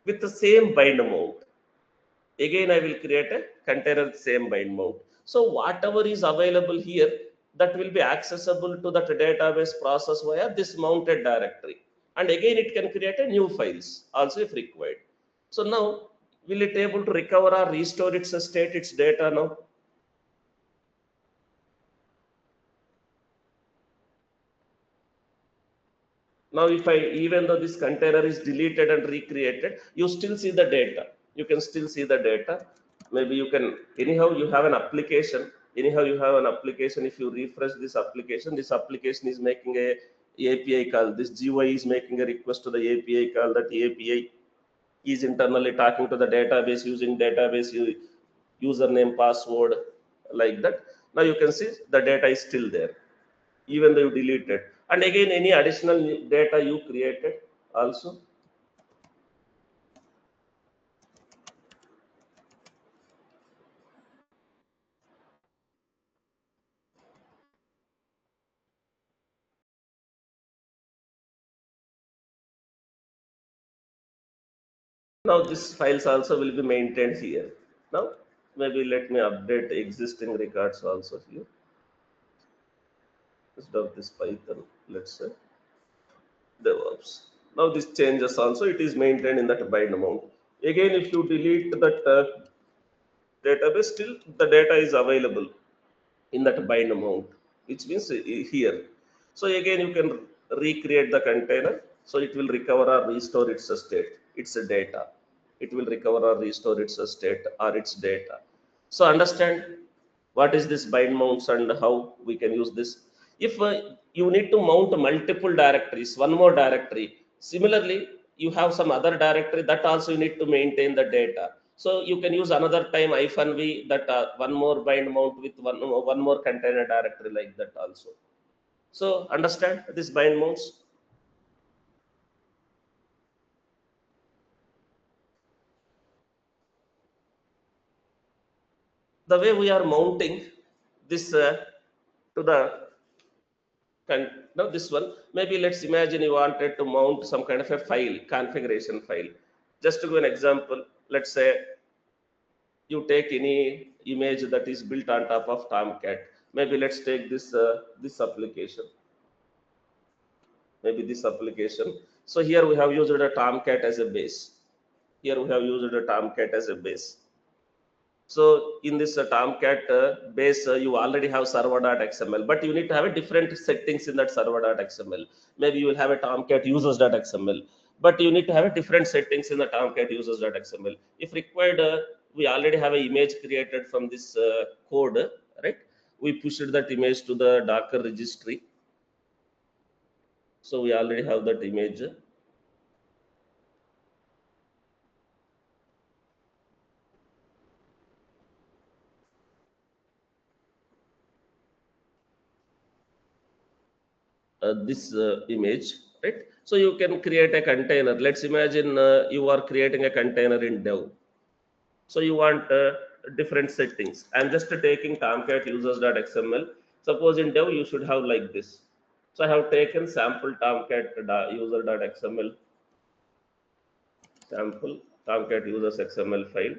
with the same bind mount. Again, I will create a container with same bind mount. So whatever is available here, that will be accessible to that database process via this mounted directory. And again, it can create a new files also if required. So now, will it able to recover or restore its state, its data now? Now, if I, even though this container is deleted and recreated, you still see the data. You can still see the data. Maybe you can, anyhow, you have an application. Anyhow, you have an application. If you refresh this application is making a API call. This GUI is making a request to the API call. That API is internally talking to the database using database username, password, like that. Now you can see the data is still there, even though you deleted. And again, any additional data you created also. Now this files also will be maintained here. Now maybe let me update existing records also here. Instead of this Python, let's say DevOps. Now this changes also, it is maintained in that bind amount. Again, if you delete that database, still the data is available in that bind amount, which means here. So again, you can recreate the container, so it will recover or restore its state, its data. It will recover or restore its state or its data. So understand what is this bind mounts and how we can use this. If you need to mount multiple directories, one more directory, similarly you have some other directory, that also you need to maintain the data. So you can use another time -v, that one more bind mount with one more container directory like that also. So understand this bind mounts. The way we are mounting this to the now this one, maybe let's imagine you wanted to mount some kind of a file, configuration file. Just to give an example, let's say you take any image that is built on top of Tomcat. Maybe let's take this application, maybe this application. So here we have used a Tomcat as a base. Here we have used a Tomcat as a base. So in this Tomcat base, you already have server.xml, but you need to have a different settings in that server.xml. Maybe you will have a Tomcat users.xml, but you need to have a different settings in the Tomcat users.xml. If required, we already have an image created from this code, right? We pushed that image to the Docker registry. So we already have that image. This image, right? So you can create a container. Let's imagine you are creating a container in dev. So you want different settings. I'm just taking Tomcat users.xml. Suppose in dev you should have like this. So I have taken sample Tomcat user.xml, sample Tomcat users XML file.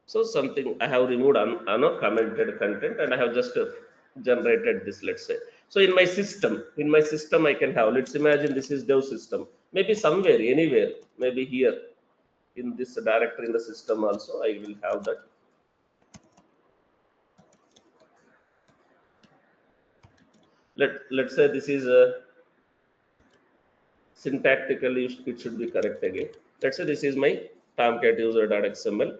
So something I have removed commented content, and I have just generated this, let's say. So in my system I can have, let's imagine this is dev system. Maybe somewhere, anywhere, maybe here in this directory in the system also I will have that. Let's say this is syntactically it should be correct again. Let's say this is my Tomcat user.xml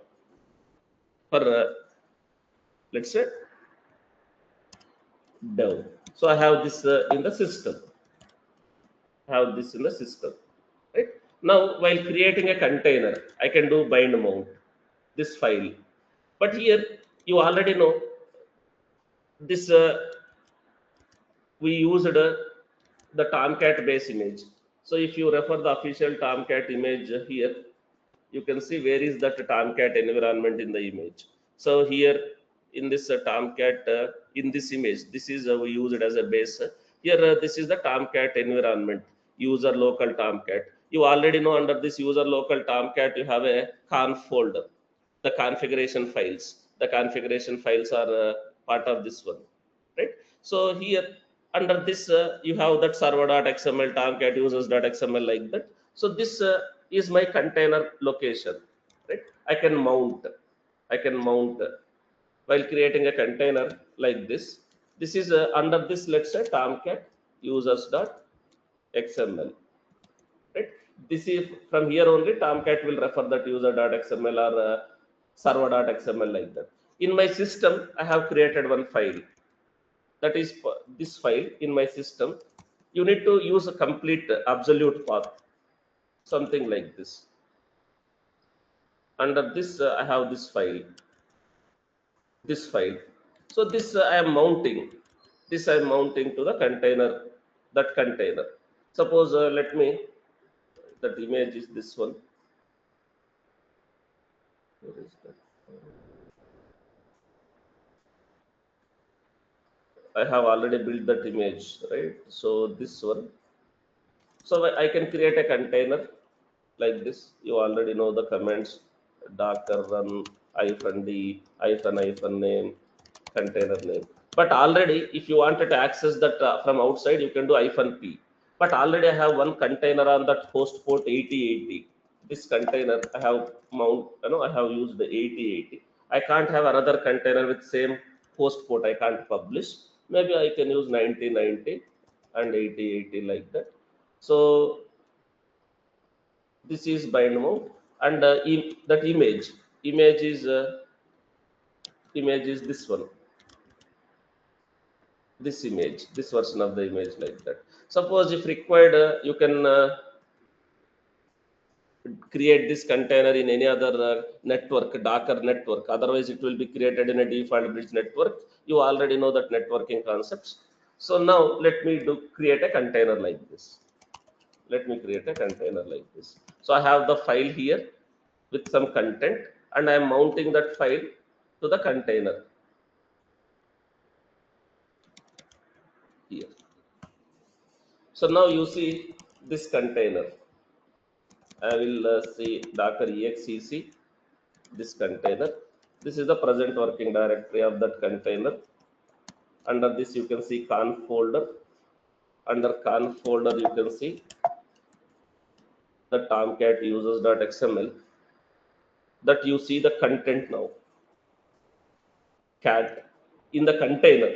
for let's say dev. So I have this in the system. Have this in the system, right? Now while creating a container, I can do bind mount this file, but here you already know this we used the Tomcat base image. So if you refer the official Tomcat image here, you can see where is that Tomcat environment in the image. So here in this Tomcat in this image, this is we use it as a base. Here this is the Tomcat environment, user local Tomcat. You already know under this user local Tomcat you have a conf folder, the configuration files. The configuration files are part of this one, right? So here under this you have that server.xml, Tomcat users.xml like that. So this is my container location, right? I can mount while creating a container like this. This is under this, let's say Tomcat users.xml, right? This is from here only Tomcat will refer that user.xml or server.xml like that. In my system I have created one file, that is this file in my system. You need to use a complete absolute path, something like this. Under this I have this file. So this I am mounting to the container, that container. Suppose let me, that image is this one. Where is that? I have already built that image, right? So this one, so I can create a container like this. You already know the commands: docker run -d -hyphen name, container name. But already, if you wanted to access that from outside, you can do -p. But already I have one container on that host port 8080. This container I have I have used the 8080. I can't have another container with same host port. I can't publish. Maybe I can use 9090 and 8080 like that. So this is bind mount, and that image is this one, this version of the image like that. Suppose if required, you can create this container in any other network, Docker network. Otherwise it will be created in a default bridge network. You already know that networking concepts. So now let me create a container like this. Let me create a container like this. So I have the file here with some content, and I am mounting that file to the container here. So now you see this container. I will see docker exec this container. This is the present working directory of that container. Under this you can see conf folder. Under conf folder you can see the tomcat users.xml. That you see the content now. Cat in the container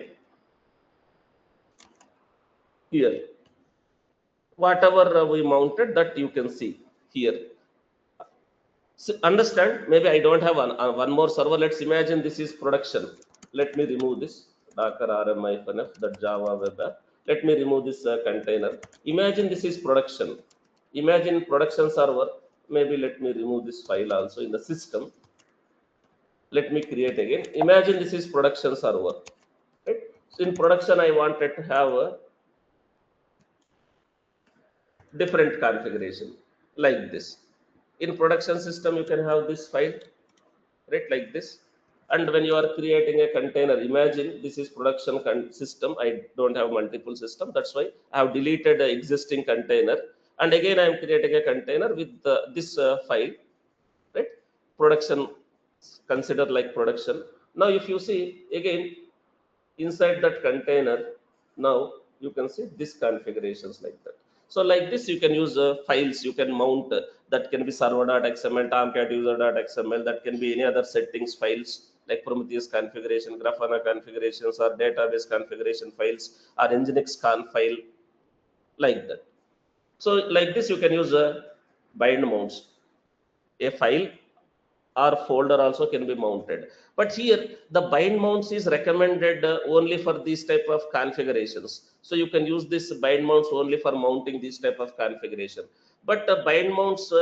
here. Whatever we mounted, that you can see here. So understand, maybe I don't have one more server. Let's imagine this is production. Let me remove this docker rm-f, that Java web app. Let me remove this container. Imagine this is production. Imagine production server. Maybe let me remove this file also in the system. Let me create again. Imagine this is production server. Right? So in production, I wanted to have a different configuration like this. In production system, you can have this file, right, like this. And when you are creating a container, imagine this is production system. I don't have multiple system, that's why I have deleted the existing container, and again I am creating a container with this file, right? Production, consider like production. Now if you see again inside that container, now you can see this configurations like that. So like this you can use files, you can mount that can be server.xml, tomcat user.xml, that can be any other settings files like Prometheus configuration, Grafana configurations, or database configuration files, or nginx conf file like that. So like this you can use bind mounts. A file or folder also can be mounted, but here the bind mounts is recommended only for these type of configurations. So you can use this bind mounts only for mounting this type of configuration. But bind mounts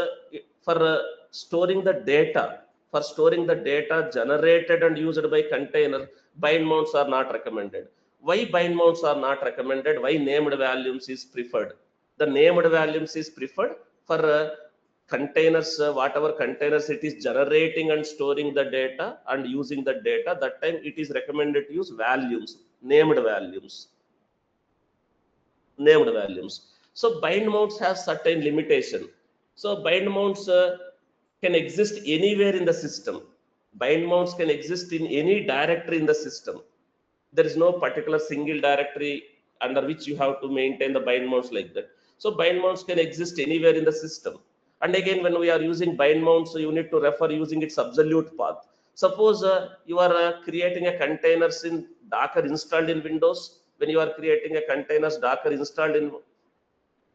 for storing the data, for storing the data generated and used by container, bind mounts are not recommended. Why bind mounts are not recommended? Why named volumes is preferred? The named volumes is preferred for containers, whatever containers it is generating and storing the data and using the data, that time it is recommended to use volumes, named volumes, named volumes. So bind mounts have certain limitation. So bind mounts can exist anywhere in the system. Bind mounts can exist in any directory in the system. There is no particular single directory under which you have to maintain the bind mounts like that. So bind mounts can exist anywhere in the system. And again, when we are using bind mounts, so you need to refer using its absolute path. Suppose you are creating a containers in docker installed in windows, when you are creating a containers docker installed in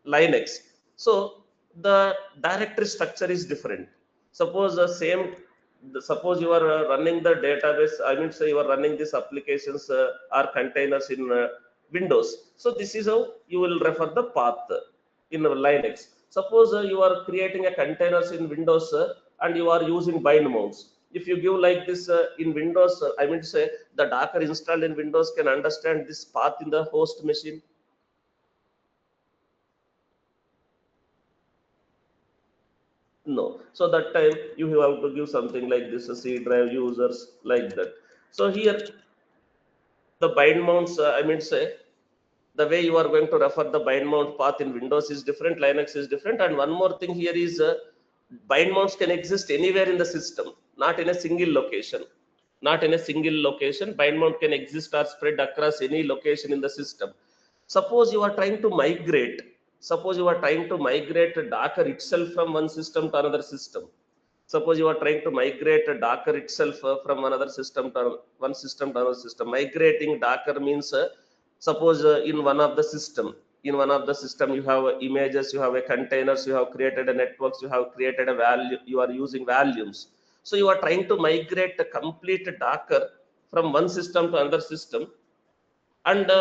Linux. So the directory structure is different. Suppose the same, suppose you are running the database, I mean say you are running these applications or containers in Windows. So this is how you will refer the path in Linux. Suppose you are creating a containers in Windows and you are using bind mounts. If you give like this in Windows, I mean to say the Docker installed in Windows can understand this path in the host machine. No. So that time you have to give something like this, C drive users like that. So here the bind mounts, I mean say, the way you are going to refer the bind mount path in Windows is different, Linux is different. And one more thing here is bind mounts can exist anywhere in the system, not in a single location. Not in a single location. Bind mount can exist or spread across any location in the system. Suppose you are trying to migrate. Suppose you are trying to migrate Docker itself from one system to another system. Suppose you are trying to migrate Docker itself from another system to one system to another system. Migrating Docker means suppose in one of the system, you have images, you have a containers, you have created a networks, you have created a value, you are using volumes. So you are trying to migrate a complete Docker from one system to another system, and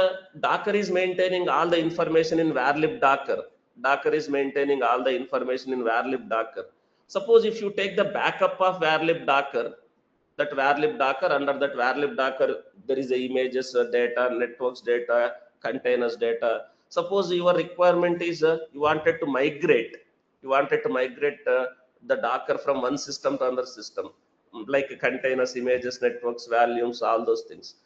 Docker is maintaining all the information in varlib Docker. Docker is maintaining all the information in varlib Docker. Suppose if you take the backup of varlib Docker, that varlib Docker, under that varlib Docker, there is the images, data, networks data, containers data. Suppose your requirement is you wanted to migrate the Docker from one system to another system, like containers, images, networks, volumes, all those things.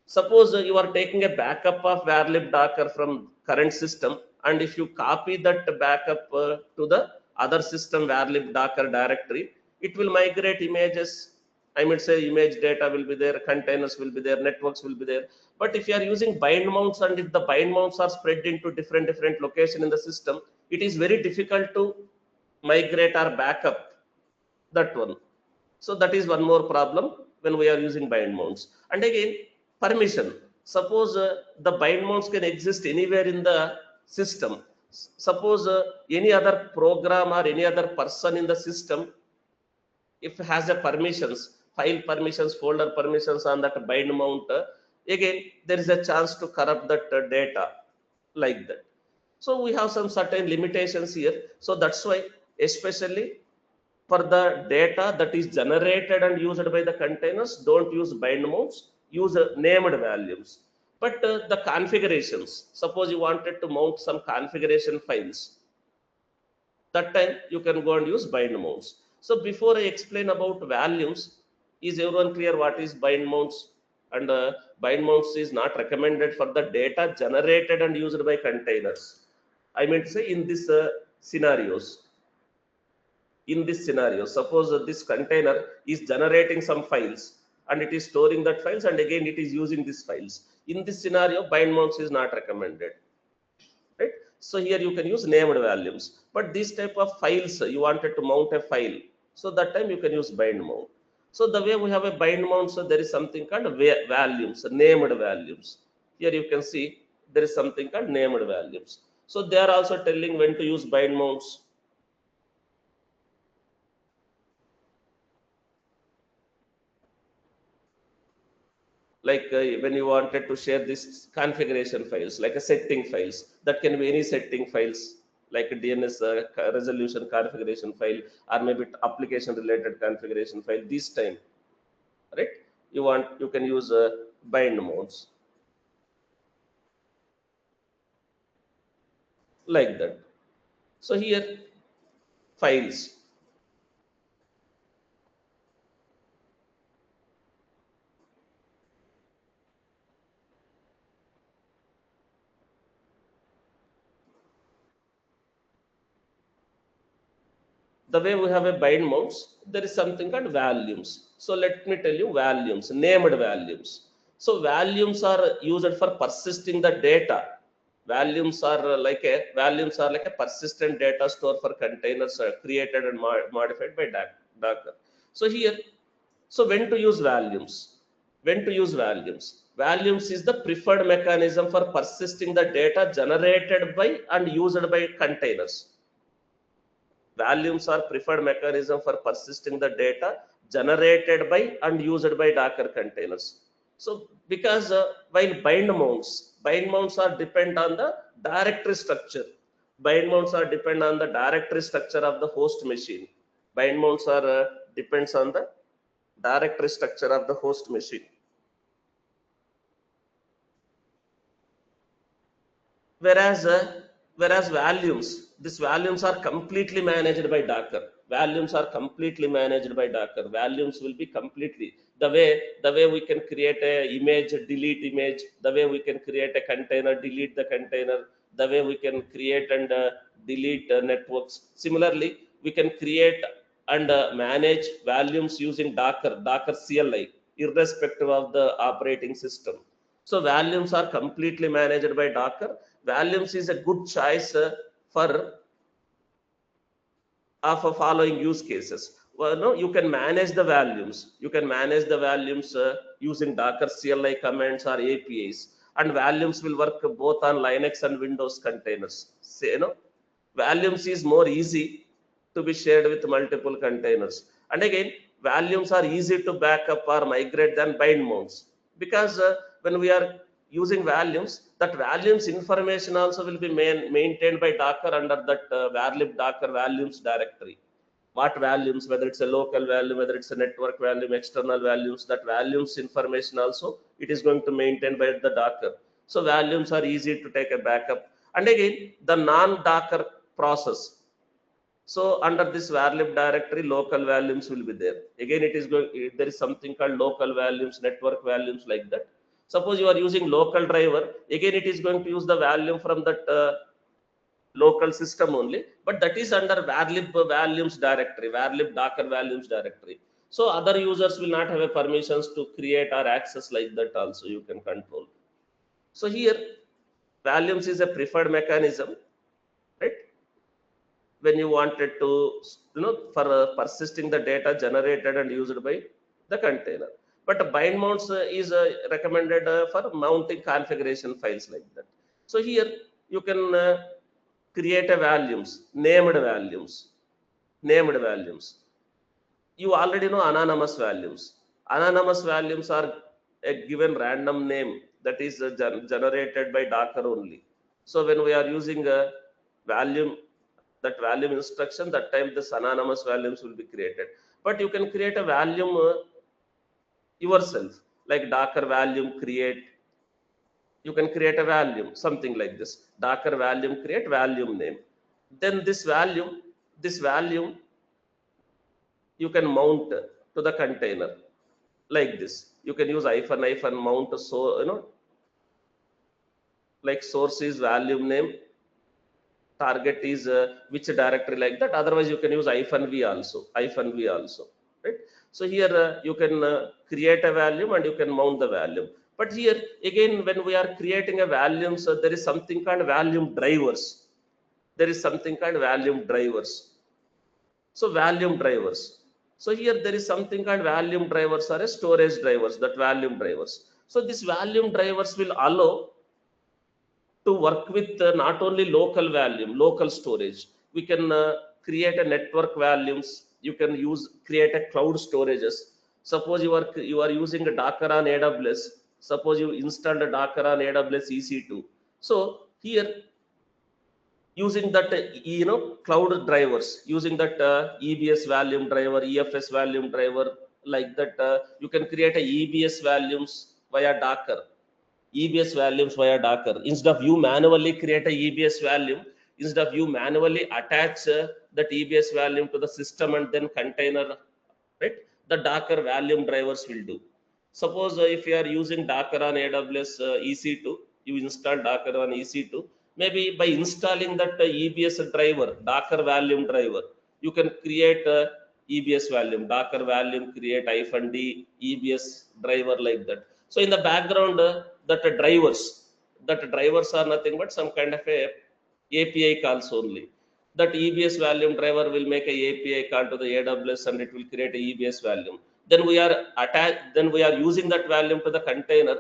Suppose you are taking a backup of varlib Docker from current system, and if you copy that backup to the other system varlib Docker directory, it will migrate images. I mean, say image data will be there, containers will be there, networks will be there. But if you are using bind mounts, and if the bind mounts are spread into different location in the system, it is very difficult to migrate or backup that one. So that is one more problem when we are using bind mounts. And again, permission. Suppose the bind mounts can exist anywhere in the system. Suppose any other program or any other person in the system, if it has a permissions, file permissions, folder permissions on that bind mount, again there is a chance to corrupt that data like that. So we have some certain limitations here. So that's why, especially for the data that is generated and used by the containers, don't use bind mounts, use named values. But the configurations, suppose you wanted to mount some configuration files, that time you can go and use bind mounts. So before I explain about values, is everyone clear what is bind mounts? And bind mounts is not recommended for the data generated and used by containers. I mean to say, in this scenarios, suppose this container is generating some files and it is storing that files, and again it is using these files. In this scenario, bind mounts is not recommended, right? So here you can use named values, but this type of files, you wanted to mount a file, so that time you can use bind mount. So the way we have a bind mount, so there is something called values, named values. Here you can see there is something called named values. So they are also telling when to use bind mounts. Like when you wanted to share this configuration files, like a setting files, that can be any setting files, like a DNS resolution configuration file, or maybe application related configuration file. This time, right, you can use bind modes like that. So here, files. The way we have a bind mounts, there is something called volumes. So let me tell you volumes, named volumes. So volumes are used for persisting the data. Volumes are like a persistent data store for containers created and modified by Docker. So here, so when to use volumes? When to use volumes? Volumes is the preferred mechanism for persisting the data generated by and used by containers. Volumes are preferred mechanism for persisting the data generated by and used by Docker containers. So because while bind mounts are depend on the directory structure. Bind mounts are depend on the directory structure of the host machine. Bind mounts are depends on the directory structure of the host machine. Whereas whereas volumes, these volumes are completely managed by Docker. values are completely managed by Docker. Values will be completely the way we can create a image, delete image, the way we can create a container, delete the container, the way we can create and delete networks. Similarly, we can create and manage volumes using Docker CLI, irrespective of the operating system. So volumes are completely managed by Docker. Volumes is a good choice for following use cases. Well, no, you can manage the volumes. You can manage the volumes using Docker CLI commands or APIs, and volumes will work both on Linux and Windows containers. So, volumes is more easy to be shared with multiple containers. And again, volumes are easy to back up or migrate than bind mounts, because when we are using volumes, that volumes information also will be maintained by Docker under that varlib Docker volumes directory. What volumes, whether it's a local value, whether it's a network value, external values, that volumes information also it is going to maintain by the Docker. So volumes are easy to take a backup. And again, the non-Docker process. So under this varlib directory, local volumes will be there. Again, it is going. There is something called local volumes, network volumes, like that. Suppose you are using local driver. Again, it is going to use the volume from that local system only. But that is under varlib volumes directory, varlib Docker volumes directory. So other users will not have a permissions to create or access like that. Also, you can control. So here, volumes is a preferred mechanism, right? When you wanted to, for persisting the data generated and used by the container. But bind mounts is recommended for mounting configuration files like that. So here you can create a values, named values. You already know anonymous values. Anonymous values are a given random name that is generated by Docker only. So when we are using a value, that volume instruction, that time this anonymous volumes will be created. But you can create a volume yourself, like Docker volume create. You can create a volume, something like this: Docker volume create volume name. Then this volume you can mount to the container like this. You can use hyphen mount. So like source is volume name, target is which directory, like that. Otherwise you can use -v also, right? So here you can create a volume and you can mount the volume. But here again, when we are creating a volume, so there is something called volume drivers. So volume drivers. So here there is something called volume drivers or a storage drivers, that volume drivers. So this volume drivers will allow to work with not only local storage. We can create a network volumes. You can create a cloud storages. Suppose you are using a Docker on AWS. Suppose you installed a Docker on AWS EC2. So here, using that cloud drivers, using that EBS volume driver, EFS volume driver, like that, you can create a EBS volumes via Docker. EBS values via Docker. Instead of you manually create a EBS value, instead of you manually attach that EBS value to the system and then container, right? The Docker volume drivers will do. Suppose if you are using Docker on AWS EC2, you install Docker on EC2. Maybe by installing that EBS driver, Docker volume driver, you can create EBS volume, Docker volume create -d EBS driver, like that. So in the background, that drivers are nothing but some kind of a API calls only. That EBS volume driver will make a API call to the AWS and it will create a EBS volume. Then we are using that volume to the container.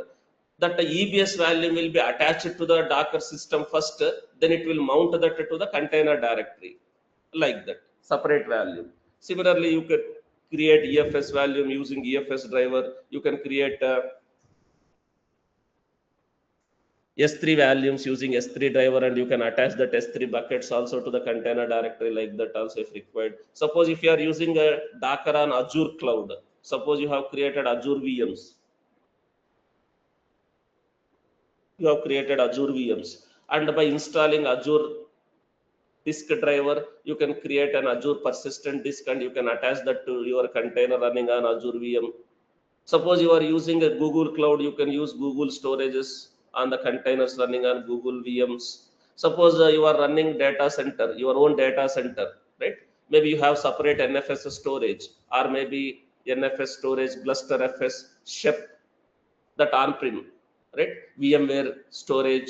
That the EBS volume will be attached to the Docker system first, then it will mount that to the container directory, like that, separate value. Similarly, you can create EFS volume using EFS driver. You can create S3 volumes using S3 driver, and you can attach that S3 buckets also to the container directory, like that also if required. Suppose if you are using a Docker on Azure cloud, suppose you have created Azure VMs, and by installing Azure disk driver, you can create an Azure persistent disk and you can attach that to your container running on Azure VM. Suppose you are using a Google Cloud, you can use Google storages on the containers running on Google VMs. Suppose you are running data center, your own data center, right? Maybe you have separate NFS storage, or maybe NFS storage, cluster FS, SHEP, that on-prem, right? VMware storage,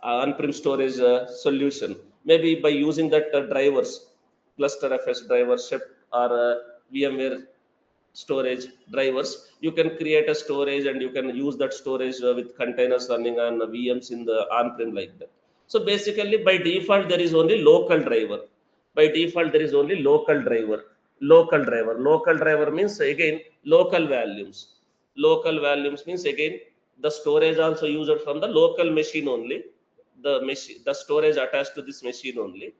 on-prem storage solution. Maybe by using that drivers, cluster FS driver, SHEP, or VMware storage drivers, you can create a storage and you can use that storage with containers running on VMs in the on-prem like that. So basically by default there is only local driver. By default there is only local driver. Local driver means again local values. Local values means again the storage also used from the local machine only. The storage attached to this machine only.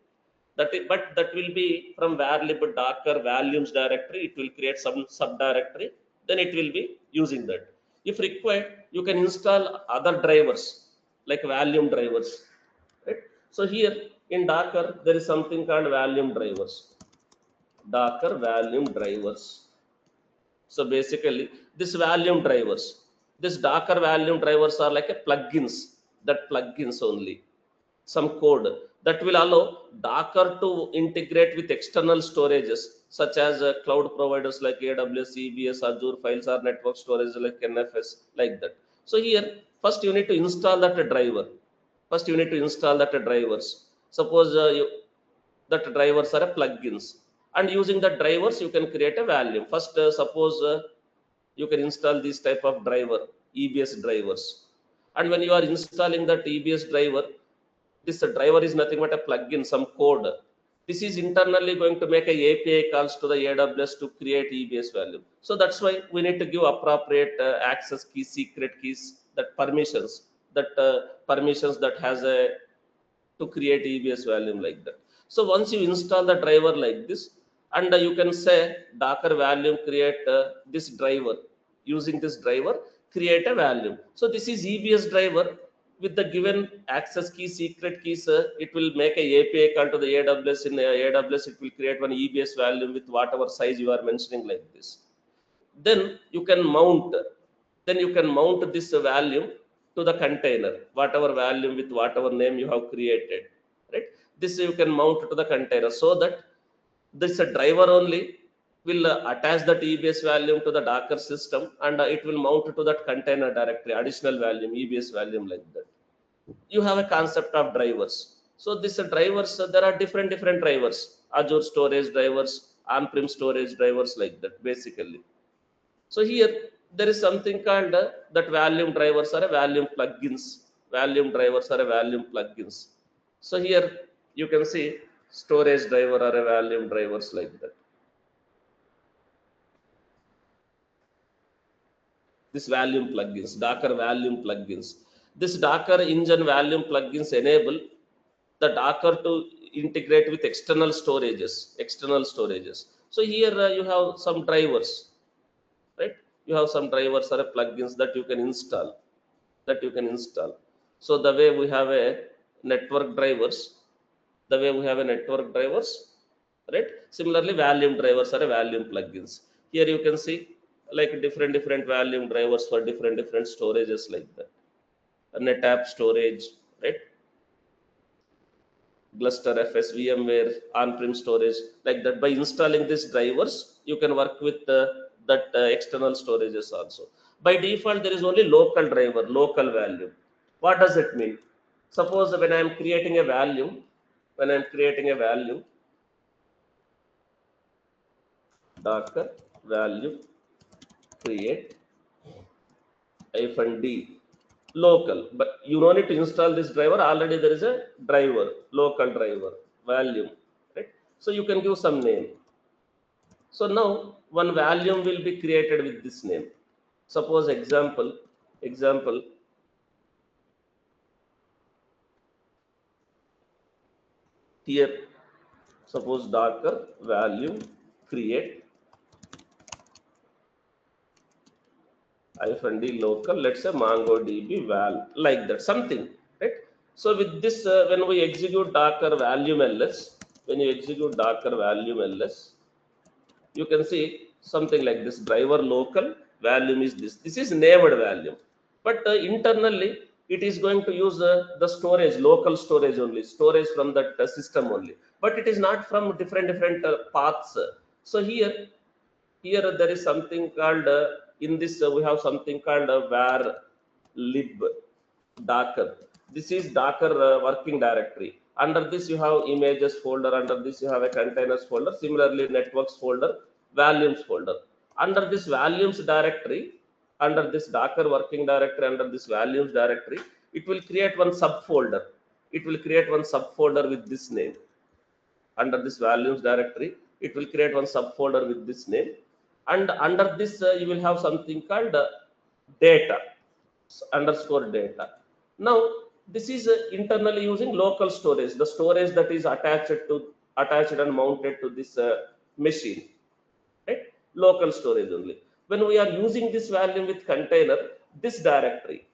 But that will be from variable Docker volumes directory. It will create some subdirectory, then it will be using that. If required, you can install other drivers like volume drivers, right? So here in Docker there is something called volume drivers. Docker volume drivers. So basically this volume drivers, this Docker volume drivers are like a plugins, that plugins only, some code that will allow Docker to integrate with external storages such as cloud providers like AWS, EBS, Azure files, or network storage like NFS, like that. So here first you need to install that driver. First you need to install that drivers. Suppose that drivers are a plugins, and using the drivers you can create a value. First suppose you can install this type of driver, EBS drivers, and when you are installing that EBS driver, this driver is nothing but a plugin, some code. This is internally going to make a API calls to the AWS to create EBS value. So that's why we need to give appropriate access keys, secret keys, that permissions that has a to create EBS value like that. So once you install the driver like this, and you can say Docker value create this driver, using this driver create a value. So this is EBS driver with the given access key, secret keys. It will make a API call to the AWS. In AWS, it will create one EBS value with whatever size you are mentioning like this. Then you can mount. Then you can mount this value to the container, whatever value with whatever name you have created, right? This you can mount to the container, so that this driver only will attach that EBS value to the Docker system, and it will mount to that container directory, additional value, EBS value like that. You have a concept of drivers. So this drivers, there are different drivers, Azure storage drivers, on-prem storage drivers like that, basically. So here there is something called that volume drivers are a volume plugins. Volume drivers are a volume plugins. So here you can see storage driver are a volume drivers like that. This volume plugins, Docker volume plugins. This Docker engine volume plugins enable the Docker to integrate with external storages. So here you have some drivers, right? You have some drivers or plugins that you can install. So the way we have a network drivers, right? Similarly, volume drivers are a volume plugins. Here you can see like different volume drivers for different storages like that. A NetApp storage, right? Cluster FS, VMware, on-prem storage, like that. By installing these drivers, you can work with that external storages also. By default, there is only local driver, local value. What does it mean? Suppose when I am creating a value, Docker value create -d local, but you don't need to install this driver. Already there is a driver, local driver value, right? So you can give some name. So now one value will be created with this name. Suppose example here, suppose Docker value create -d local, let's say MongoDB val, like that, something, right? So with this, when we execute Docker volume ls, when you execute Docker volume ls, you can see something like this: driver local volume is this. This is named volume, but internally it is going to use the storage, local storage only, storage from that system only, but it is not from different paths. So here there is something called in this we have something called var lib Docker. This is Docker working directory. Under this you have images folder, under this you have a containers folder, similarly networks folder, volumes folder. Under this volumes directory, under this Docker working directory, under this volumes directory, it will create one subfolder. It will create one subfolder with this name. Under this volumes directory, it will create one subfolder with this name, and under this you will have something called data underscore data. Now this is internally using local storage, the storage that is attached and mounted to this machine, right? Local storage only. When we are using this volume with container, this directory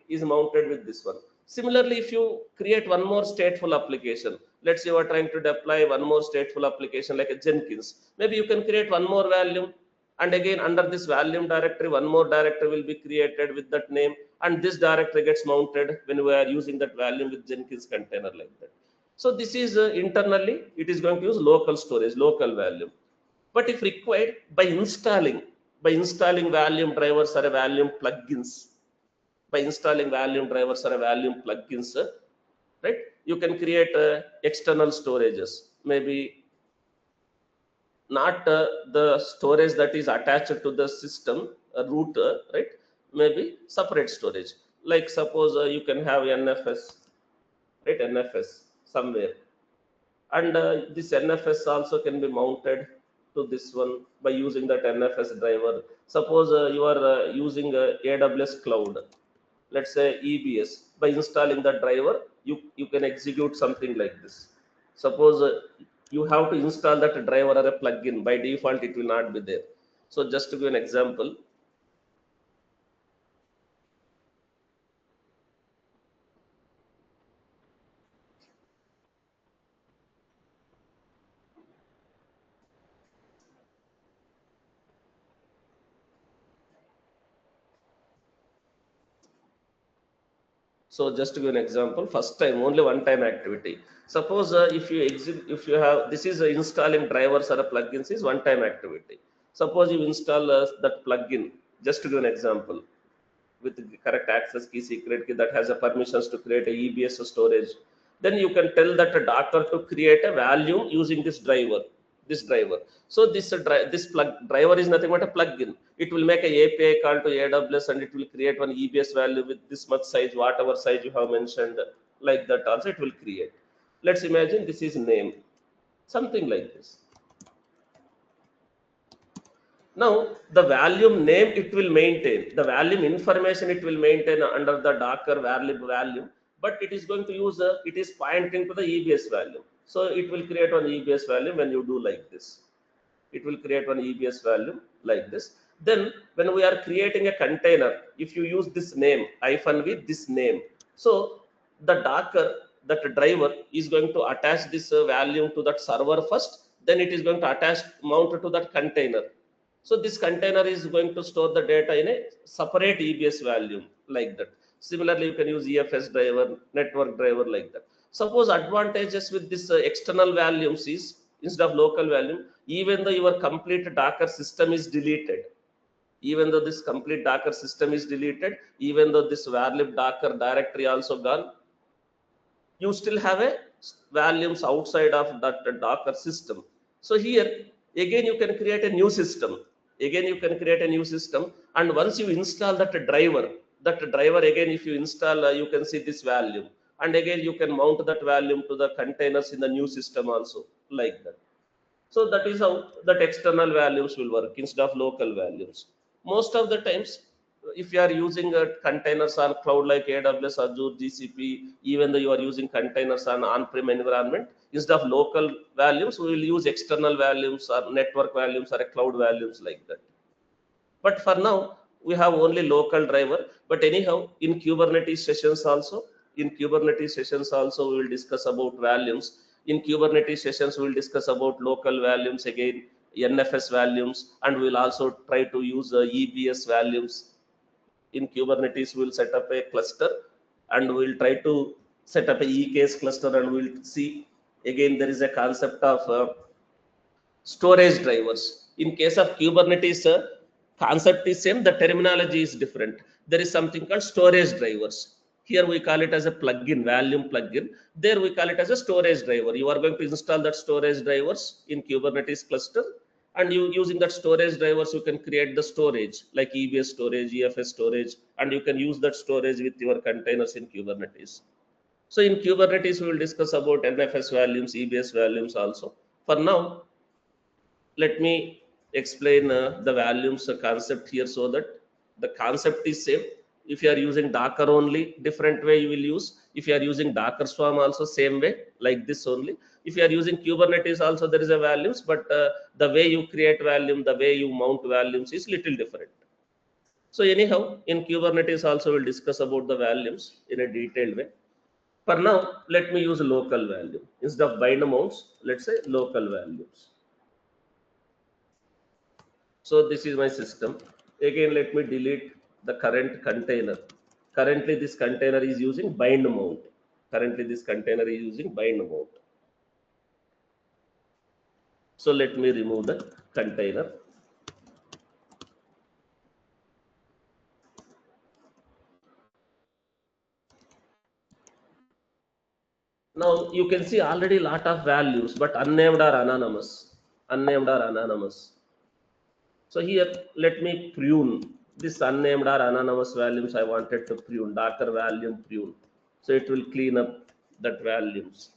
is mounted with this one. Similarly, if you create one more stateful application, let's say you are trying to deploy one more stateful application like a Jenkins, maybe you can create one more volume, and again under this volume directory one more directory will be created with that name, and this directory gets mounted when we are using that volume with Jenkins container, like that. So this is internally it is going to use local storage, local volume. But if required, by installing volume drivers or a volume plugins, by installing volume drivers or a volume plugins, right, you can create external storages, maybe not the storage that is attached to the system router, right? Maybe separate storage, like suppose you can have nfs, right? Nfs somewhere, and this nfs also can be mounted to this one by using that nfs driver. Suppose you are using aws cloud, let's say ebs, by installing that driver you can execute something like this. Suppose you have to install that driver or a plugin, by default it will not be there. So just to give an example, first time, only one time activity. Suppose if you have, this is installing drivers or plugins is one time activity. Suppose you install that plugin, just to give an example, with the correct access key, secret key, that has a permissions to create a EBS storage, then you can tell that a Docker to create a volume using this driver. So this driver is nothing but a plugin. It will make a API call to AWS, and it will create one EBS value with this much size, whatever size you have mentioned, like that. Also, it will create. Let's imagine this is name, something like this. Now the volume name it will maintain, the volume information it will maintain under the Docker volume, but it is going to use it is pointing to the EBS value. So it will create one EBS value when you do like this. It will create one EBS value like this. Then when we are creating a container, if you use this name -v, this name, so the Docker, that driver is going to attach this value to that server first, then it is going to mount it to that container. So this container is going to store the data in a separate EBS value, like that. Similarly, you can use EFS driver, network driver, like that. Suppose advantages with this external volumes is, instead of local volume, even though your complete Docker system is deleted, even though this complete Docker system is deleted, even though this varlib Docker directory also gone, you still have a volumes outside of that Docker system. So here again you can create a new system. And once you install that driver again, if you install, you can see this value, and again you can mount that value to the containers in the new system also, like that. So that is how that external values will work instead of local values. Most of the times, if you are using containers on cloud like AWS, Azure, GCP, even though you are using containers on on-prem environment, instead of local values, we will use external values or network values or cloud values, like that. But for now, we have only local driver. But anyhow, in Kubernetes sessions also, In Kubernetes sessions also we will discuss about volumes. In Kubernetes sessions we will discuss about local volumes again, NFS volumes, and we'll also try to use EBS volumes. In Kubernetes we'll set up a cluster and we'll try to set up a EKS cluster, and we'll see again there is a concept of storage drivers. In case of Kubernetes, concept is same, the terminology is different. There is something called storage drivers. Here we call it as a plugin, volume plugin. There we call it as a storage driver. You are going to install that storage drivers in Kubernetes cluster, and you using that storage drivers, you can create the storage like EBS storage, EFS storage, and you can use that storage with your containers in Kubernetes. So in Kubernetes, we will discuss about NFS volumes, EBS volumes also. For now, let me explain the volumes concept here, so that the concept is same. If you are using Docker only, different way you will use. If you are using Docker Swarm also, same way, like this only. If you are using Kubernetes also, there is a volumes, but the way you create volume, the way you mount volumes is little different. So anyhow, in Kubernetes also we'll discuss about the volumes in a detailed way. For now, let me use local value instead of bind mounts. Let's say local values. So this is my system. Again, let me delete the current container. Currently, this container is using bind mount. Currently, this container is using bind mount. So let me remove the container. Now you can see already lot of values, but unnamed or anonymous. Unnamed or anonymous. So here, let me prune this unnamed or anonymous values. I wanted to prune, Docker volume prune. So it will clean up that values.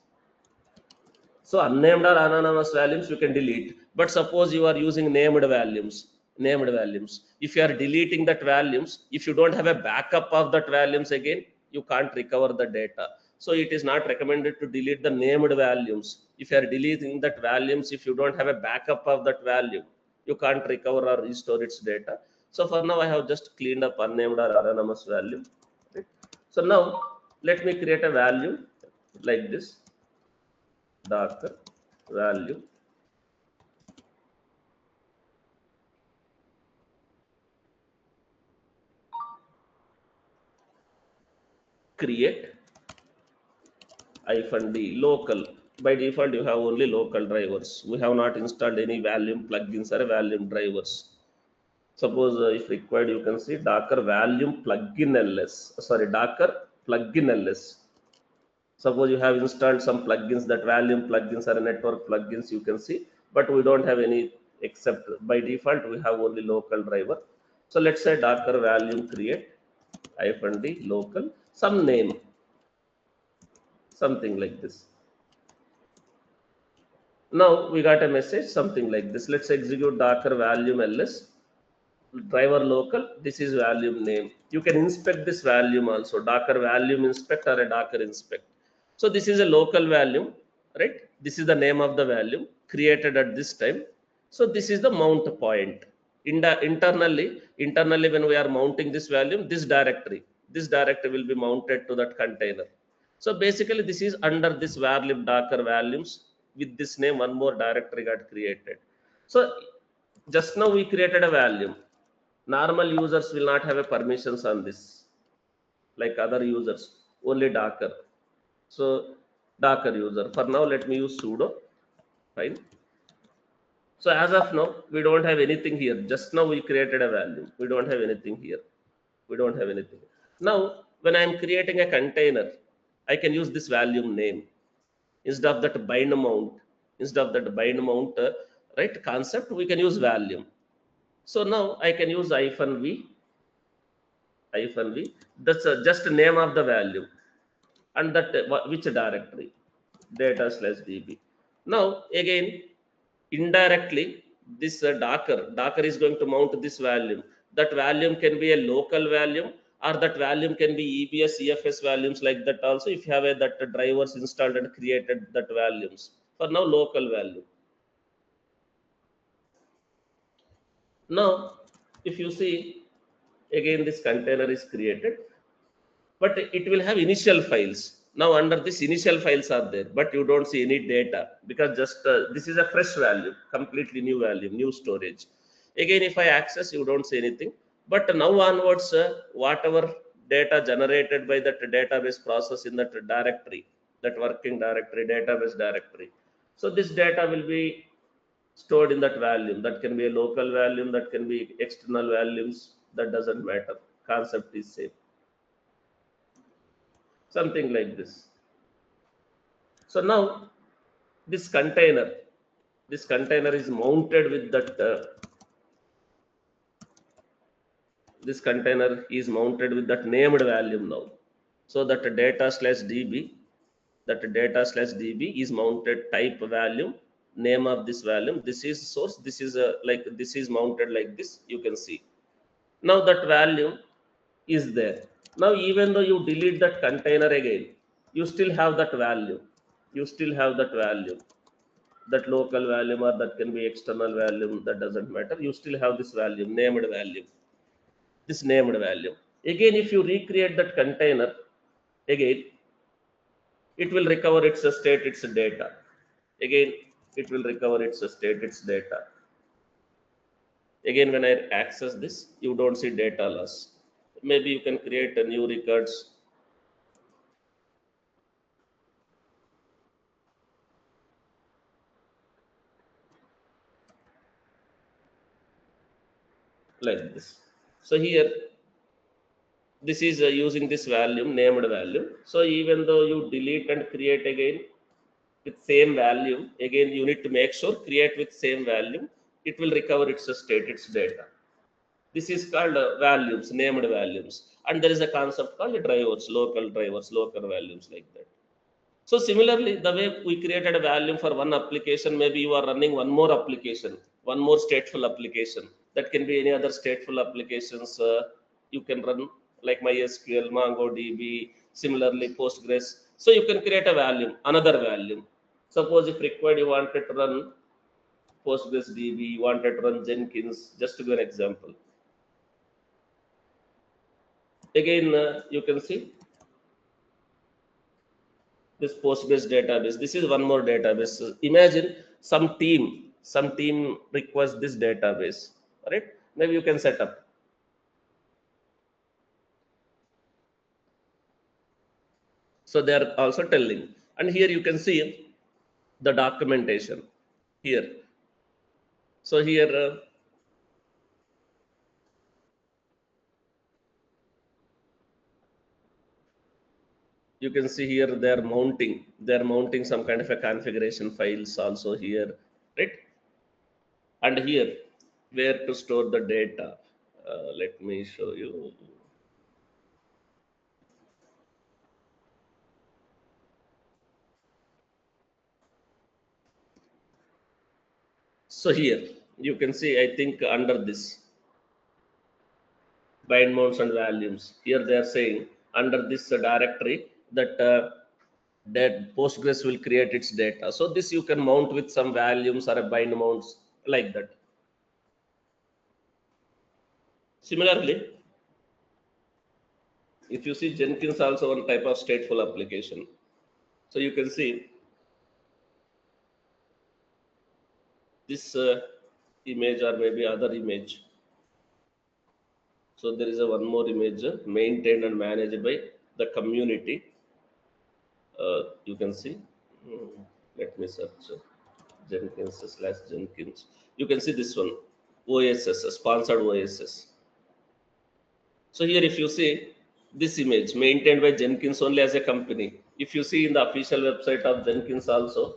So unnamed or anonymous values you can delete. But suppose you are using named values. Named values. If you are deleting that values, if you don't have a backup of that values again, you can't recover the data. So it is not recommended to delete the named values. If you are deleting that values, if you don't have a backup of that value, you can't recover or restore its data. So for now, I have just cleaned up unnamed or anonymous value. Right? So now let me create a value like this. Docker value create -d local. By default, you have only local drivers. We have not installed any volume plugins or volume drivers. Suppose if required, you can see Docker volume plugin ls. Sorry, Docker plugin ls. Suppose you have installed some plugins, that volume plugins or network plugins, you can see, but we don't have any, except by default we have only local driver. So let's say Docker volume create -d local, some name, something like this. Now we got a message something like this. Let's execute Docker volume ls driver local. This is volume name. You can inspect this volume also, Docker volume inspect or a Docker inspect. So this is a local volume, right? This is the name of the volume created at this time. So this is the mount point. Internally when we are mounting this volume, this directory will be mounted to that container. So basically this is under this varlib Docker volumes. With this name, one more directory got created. So just now we created a volume. Normal users will not have a permissions on this like other users, only Docker. So Docker user. For now, let me use sudo. Fine. So as of now, we don't have anything here. Just now we created a value. We don't have anything here. We don't have anything. Now, when I am creating a container, I can use this volume name instead of that bind mount. Instead of that bind mount, right, concept, we can use volume. So now I can use -v. That's just name of the value, and that which directory, data/db. Now again, indirectly, this Docker is going to mount this volume. That volume can be a local volume, or that volume can be EBS, EFS volumes like that also. If you have that drivers installed and created that volumes. For now, local value. Now, if you see, again this container is created. but it will have initial files. Now under this initial files are there, but you don't see any data because just this is a fresh value, completely new value, new storage. Again, if I access, you don't see anything. But now onwards, whatever data generated by that database process in that directory, that working directory, database directory. So this data will be stored in that volume. That can be a local volume, that can be external volumes. That doesn't matter. Concept is same. Something like this. So now this container is mounted with that. This container is mounted with that named volume now. So that data/db is mounted type volume, name of this volume. This is source. This is like this is mounted like this. You can see. Now that volume is there. Now even though you delete that container again, you still have that value. You still have that value. That local volume or that can be external volume, that doesn't matter. You still have this value, named value, this named value. Again, if you recreate that container, again, it will recover its state, its data. Again, it will recover its state, its data. Again, when I access this, you don't see data loss. Maybe you can create a new records like this. So here, this is using this value, named value. So even though you delete and create again with same value, again you need to make sure create with same value, it will recover its state, its data. This is called values, named values. And there is a concept called drivers, local values, like that. So similarly, the way we created a value for one application, maybe you are running one more application, one more stateful application. That can be any other stateful applications you can run, like MySQL, MongoDB, similarly Postgres. So you can create a value, another value. Suppose if required, you wanted to run Postgres DB, you wanted to run Jenkins, just to give an example. Again, you can see this Postgres database. This is one more database. Imagine some team requests this database, right? Maybe you can set up. So they are also telling, and here you can see the documentation here. So here you can see here they're mounting some kind of a configuration files also here, right? And here where to store the data. Let me show you. So here you can see, I think under this bind mounts and volumes, here they are saying under this directory that that Postgres will create its data. So this you can mount with some volumes or a bind mounts, like that. Similarly, if you see Jenkins, also one type of stateful application. So you can see this image or maybe other image. So there is a one more image maintained and managed by the community. You can see. Let me search Jenkins/Jenkins. You can see this one, OSS, sponsored OSS. So here, if you see this image maintained by Jenkins only as a company, if you see in the official website of Jenkins also,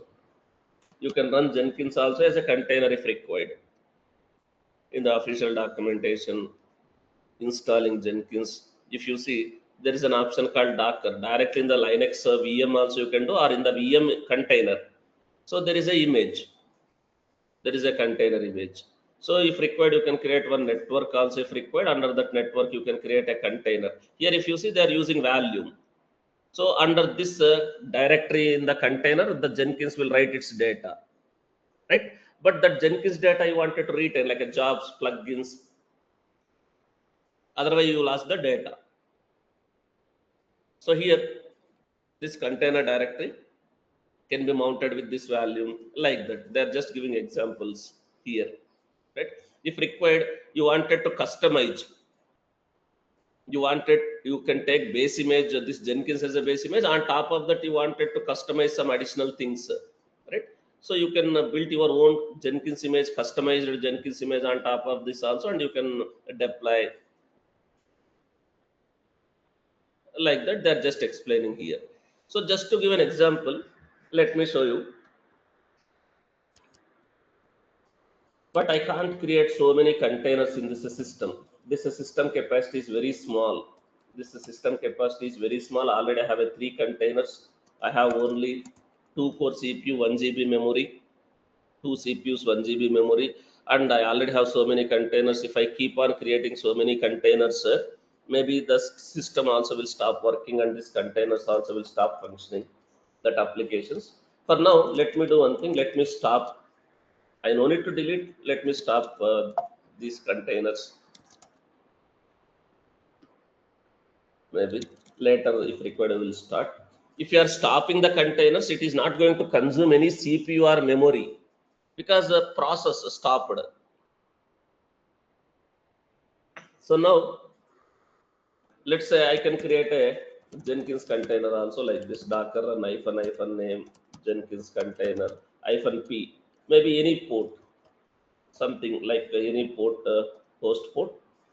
you can run Jenkins also as a container if required. In the official documentation, installing Jenkins, if you see, there is an option called Docker. Directly in the Linux VM also you can do, or in the VM container. So there is a image. There is a container image. So if required, you can create one network also if required. Under that network, you can create a container. Here, if you see, they are using volume. So under this directory in the container, the Jenkins will write its data, right? But that Jenkins data you wanted to retain, like a jobs, plugins. Otherwise, you will ask the data. So here, this container directory can be mounted with this value like that. They're just giving examples here, right? If required, you wanted to customize, you can take base image, this Jenkins as a base image. On top of that, you wanted to customize some additional things, right? So you can build your own Jenkins image, customized Jenkins image on top of this also, and you can deploy like that. They're just explaining here. So just to give an example, let me show you. But I can't create so many containers in this system. This system capacity is very small. This system capacity is very small. Already I have a 3 containers. I have only 2 core CPU, 1 GB memory, 2 CPUs, 1 GB memory, and I already have so many containers. If I keep on creating so many containers, maybe the system also will stop working, and these containers also will stop functioning. That applications. For now, let me do one thing. Let me stop. I no need to delete. Let me stop these containers. Maybe later, if required, I will start. If you are stopping the containers, it is not going to consume any CPU or memory because the process stopped. So now, let's say I can create a Jenkins container also like this Docker and hyphen name Jenkins container -p, maybe any port, something like any port, host port,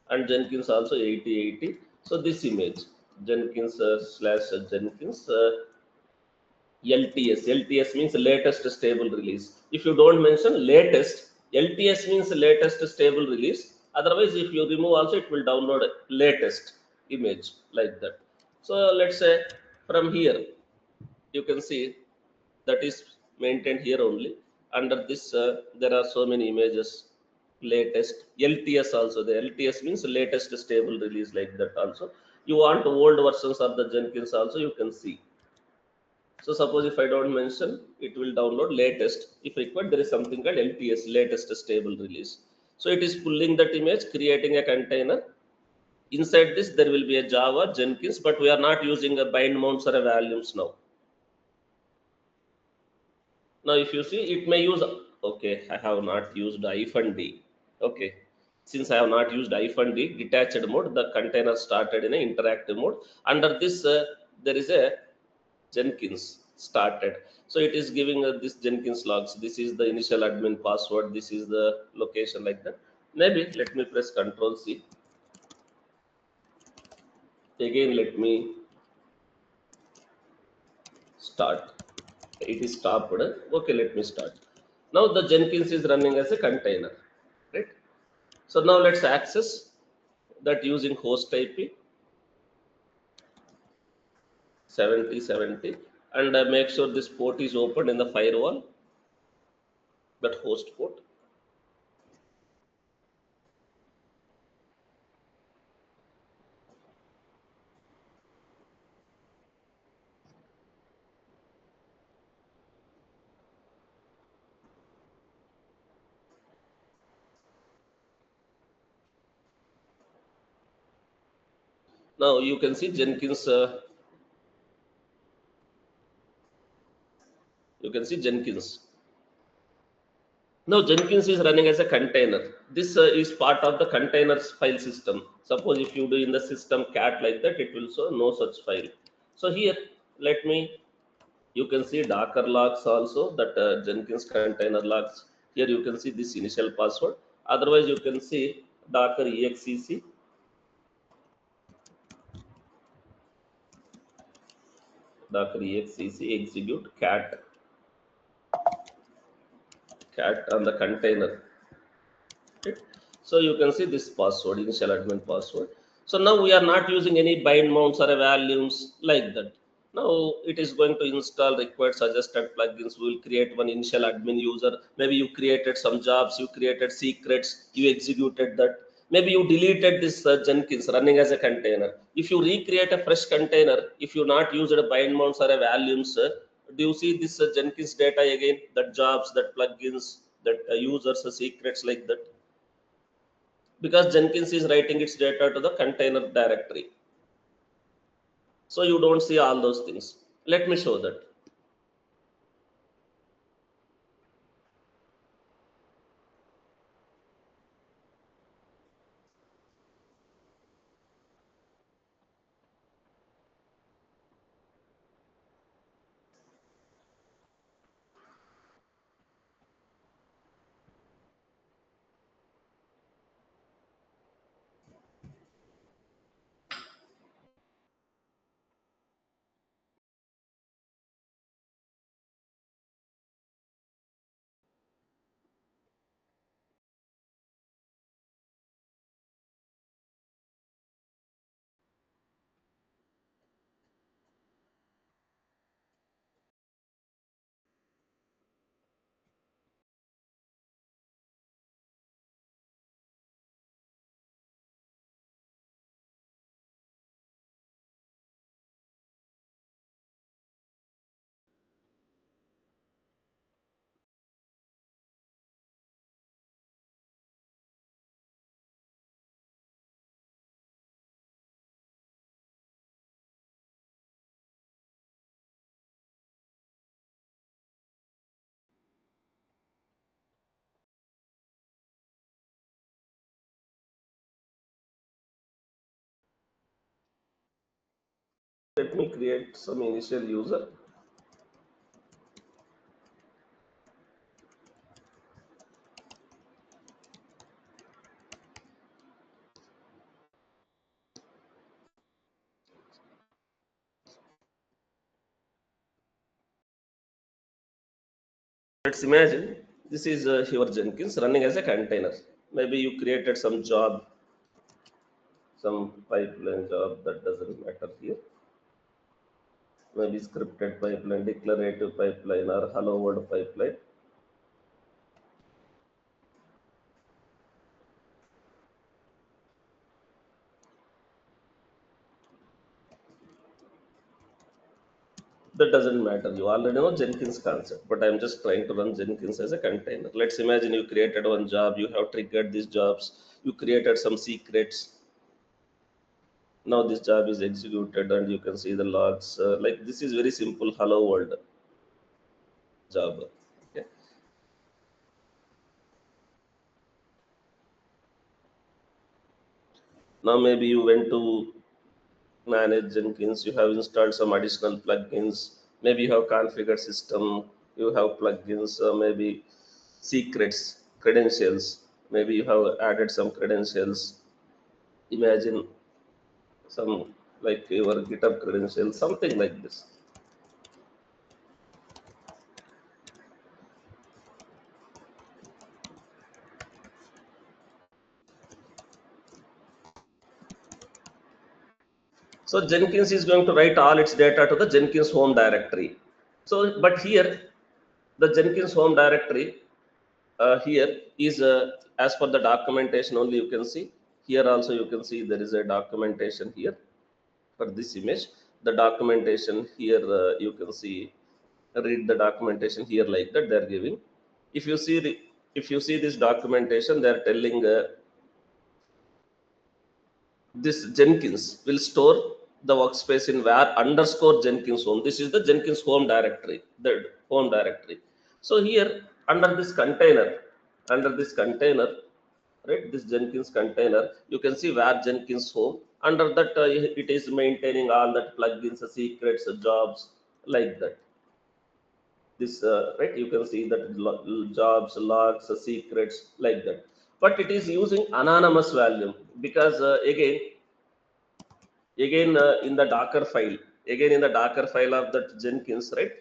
and Jenkins also 8080. So this image Jenkins slash Jenkins LTS means latest stable release. If you don't mention latest, LTS means latest stable release. Otherwise, if you remove also, it will download latest image like that. So let's say from here you can see that is maintained here only. Under this, there are so many images. Latest LTS also. The LTS means latest stable release like that also. You want old versions of the Jenkins also, you can see. So suppose if I don't mention, it will download latest. If required, there is something called LTS, latest stable release. So it is pulling that image, creating a container. Inside this, there will be a Java, Jenkins, but we are not using a bind mounts or a volumes now. Now, if you see, it may use, okay, I have not used -d. Okay, since I have not used -d, detached mode, the container started in an interactive mode. Under this, there is a Jenkins started. So it is giving this Jenkins logs. This is the initial admin password. This is the location like that. Maybe let me press Control C. Again, let me start. It is stopped. Okay, let me start. Now the Jenkins is running as a container, right? So now let's access that using host IP 7070, and make sure this port is open in the firewall, that host port. Now you can see Jenkins. You can see Jenkins. Now Jenkins is running as a container. This is part of the containers file system. Suppose if you do in the system cat like that, it will show no such file. So here, let me, you can see Docker logs also, that Jenkins container logs. Here you can see this initial password. Otherwise, you can see Docker exec, Docker exec execute cat on the container. Right? So you can see this password, initial admin password. So now we are not using any bind mounts or volumes like that. Now it is going to install required suggested plugins. We will create one initial admin user. Maybe you created some jobs, you created secrets, you executed that. Maybe you deleted this Jenkins running as a container. If you recreate a fresh container, if you not use a bind mounts or volumes, do you see this Jenkins data again? That jobs, that plugins, that users, secrets like that, because Jenkins is writing its data to the container directory. So you don't see all those things. Let me show that. Let me create some initial user. Let's imagine this is your Jenkins running as a container. Maybe you created some job, some pipeline job, that doesn't matter here. Maybe scripted pipeline, declarative pipeline, or hello world pipeline. That doesn't matter. You already know Jenkins concept, but I'm just trying to run Jenkins as a container. Let's imagine you created one job, you have triggered these jobs, you created some secrets. Now this job is executed and you can see the logs. Like this is very simple hello world job. Okay. Now maybe you went to manage Jenkins, you have installed some additional plugins, maybe you have configured system, you have plugins, maybe secrets, credentials, maybe you have added some credentials. Imagine some like your GitHub credentials, something like this. So Jenkins is going to write all its data to the Jenkins home directory. So, but here the Jenkins home directory here is as per the documentation only you can see. Here also you can see there is a documentation here for this image. The documentation here you can see, read the documentation here like that they are giving. If you see the, if you see this documentation, they are telling this Jenkins will store the workspace in where underscore Jenkins home. This is the Jenkins home directory, the home directory. So here under this container, right, this Jenkins container, you can see where Jenkins home. Under that, it is maintaining all that plugins, secrets, jobs, like that. This right, you can see that jobs, logs, secrets, like that. But it is using anonymous value because again in the Docker file, again in the Docker file of that Jenkins, right?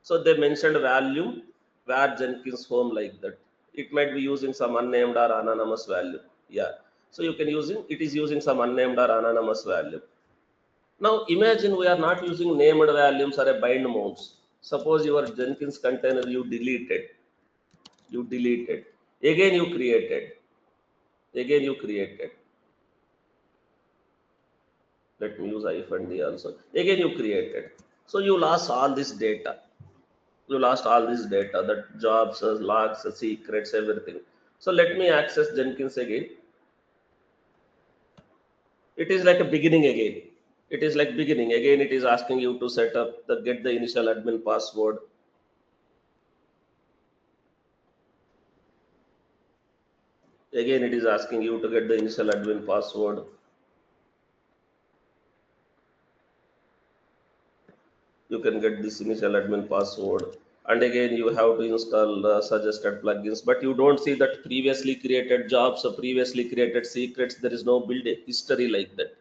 So they mentioned value where Jenkins home, like that. It might be using some unnamed or anonymous value. Yeah. So you can using, it is using some unnamed or anonymous value. Now imagine we are not using named values or a bind modes. Suppose your Jenkins container you deleted, again you created, again you created. Let me use -d also. Again you created. So you lost all this data. You lost all this data, that jobs, logs, secrets, everything. So let me access Jenkins again. It is like a beginning again. It is like beginning. Again, it is asking you to set up get the initial admin password. Again, it is asking you to get the initial admin password. You can get this initial admin password. And again, you have to install suggested plugins, but you don't see that previously created jobs or previously created secrets. There is no build history like that.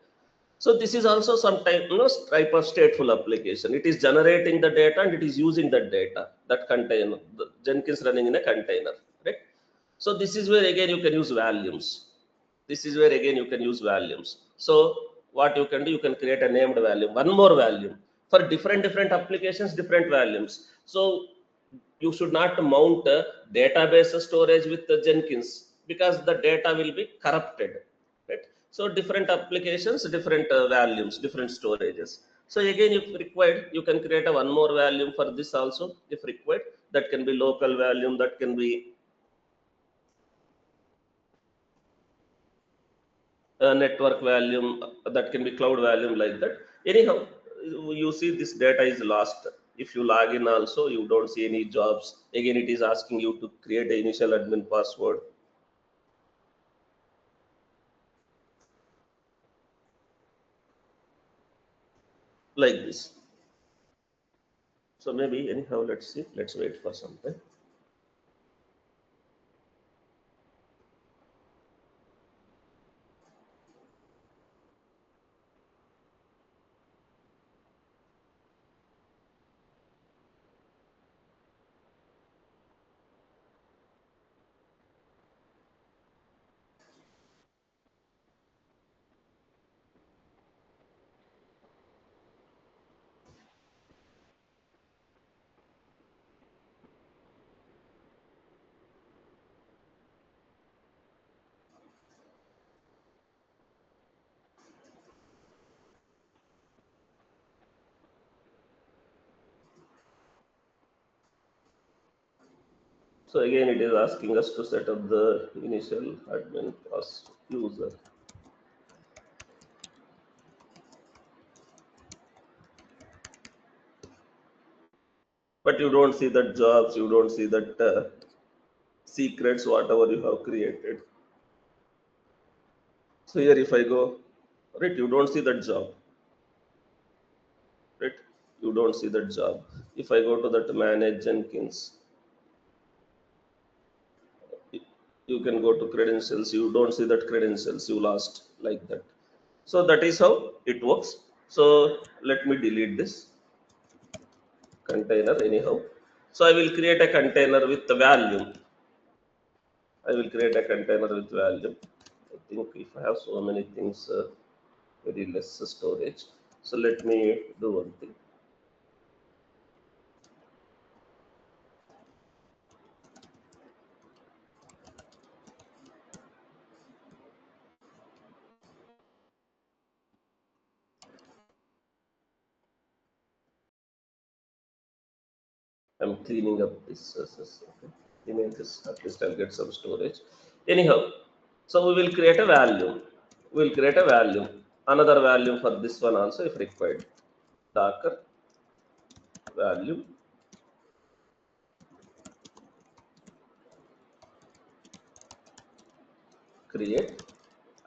So this is also some type, type of stateful application. It is generating the data and it is using that data, that container, the Jenkins running in a container, right? So this is where again you can use volumes. This is where again you can use volumes. So what you can do, you can create a named volume, one more volume for different applications, different volumes. So you should not mount a database storage with the Jenkins because the data will be corrupted, right? So different applications, different volumes, different storages. So again, if required, you can create a one more volume for this also, if required. That can be local volume, that can be network volume, that can be cloud volume, like that. Anyhow, you see this data is lost. If you log in also, you don't see any jobs. Again, it is asking you to create the initial admin password, like this. So maybe anyhow, let's see, let's wait for some time. So again, it is asking us to set up the initial admin pass user. But you don't see that jobs, you don't see that secrets, whatever you have created. So here, if I go, right, you don't see that job, right? You don't see that job. If I go to that manage Jenkins, you can go to credentials. You don't see that credentials. You lost, like that. So that is how it works. So let me delete this container anyhow. So I will create a container with the value. I will create a container with value. I think if I have so many things, very less storage. So let me do one thing. I'm cleaning up this. Okay. Images. At least I'll get some storage. Anyhow, so we will create a value. We will create a value. Another value for this one also, if required. Docker value. Create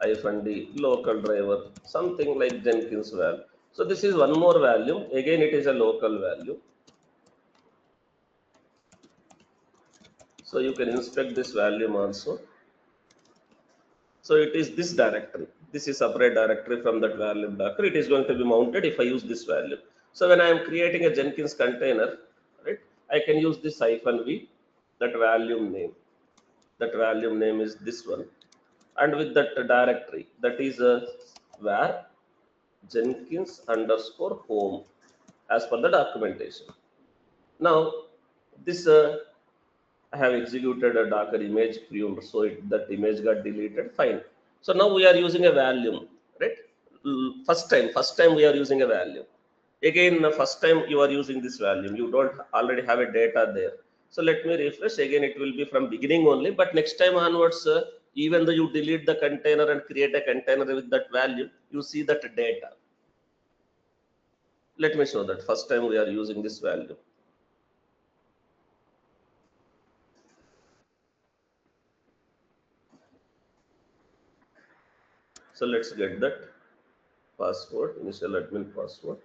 -d local driver, something like Jenkins val. So this is one more value. Again, it is a local value. So you can inspect this value also. So it is this directory. This is separate directory from that value Docker. It is going to be mounted if I use this value. So when I am creating a Jenkins container, right, I can use this -v, that value name. That value name is this one. And with that directory, that is where Jenkins underscore home as per the documentation. Now, this I have executed a Docker image pruned, so that image got deleted. Fine. So now we are using a value, right? First time we are using a value. Again, the first time you are using this value, you don't already have a data there. So let me refresh again. It will be from beginning only, but next time onwards, even though you delete the container and create a container with that value, you see that data. Let me show that. First time we are using this value. So let's get that password, initial admin password.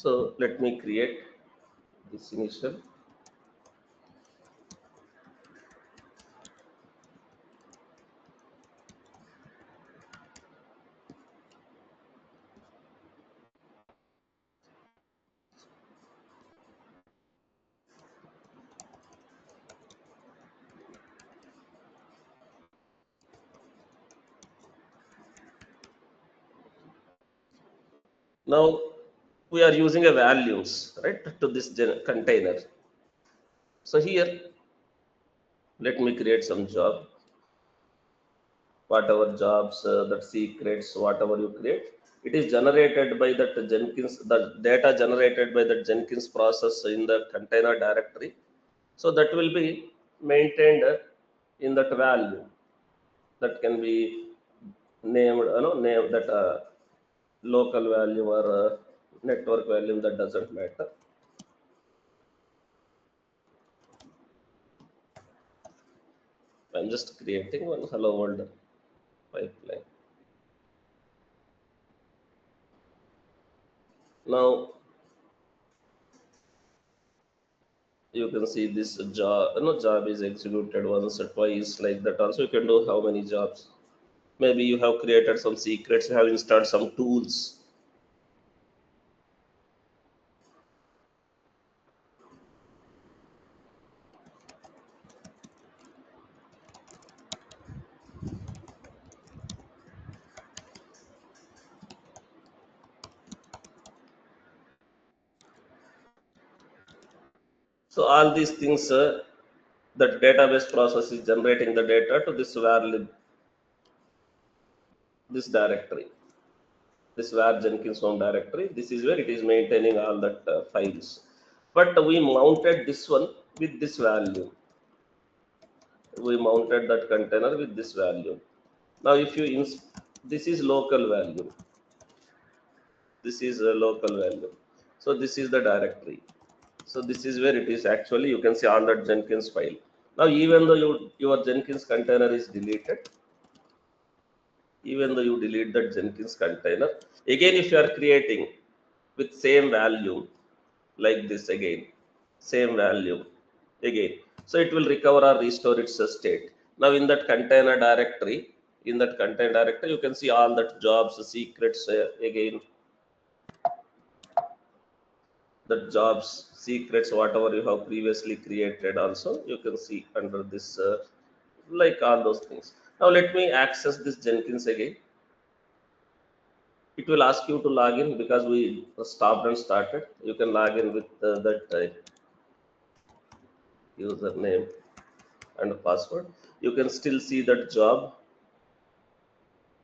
So let me create this initial. Now we are using a values, right, to this container. So here, let me create some job. Whatever jobs, that secrets, whatever you create, it is generated by that Jenkins, the data generated by the Jenkins process in the container directory. So that will be maintained in that value. That can be named, name that local value or network value, that doesn't matter. I'm just creating one hello world pipeline. Now you can see this job, job is executed once or twice, like that. Also, you can do how many jobs. Maybe you have created some secrets, you have installed some tools. So all these things, the database process is generating the data to this var this directory, this var Jenkins home directory. This is where it is maintaining all that files. But we mounted this one with this value. We mounted that container with this value. Now if you this is local value, this is a local value. So this is the directory. So this is where it is actually, you can see all that Jenkins file. Now even though your Jenkins container is deleted, even though you delete that Jenkins container, again if you are creating with same value like this, again same value again, so it will recover or restore its state. Now in that container directory, you can see all that jobs, secrets, again, the jobs, secrets, whatever you have previously created also, you can see under this, like all those things. Now let me access this Jenkins again. It will ask you to log in because we stopped and started. You can log in with that username and password. You can still see that job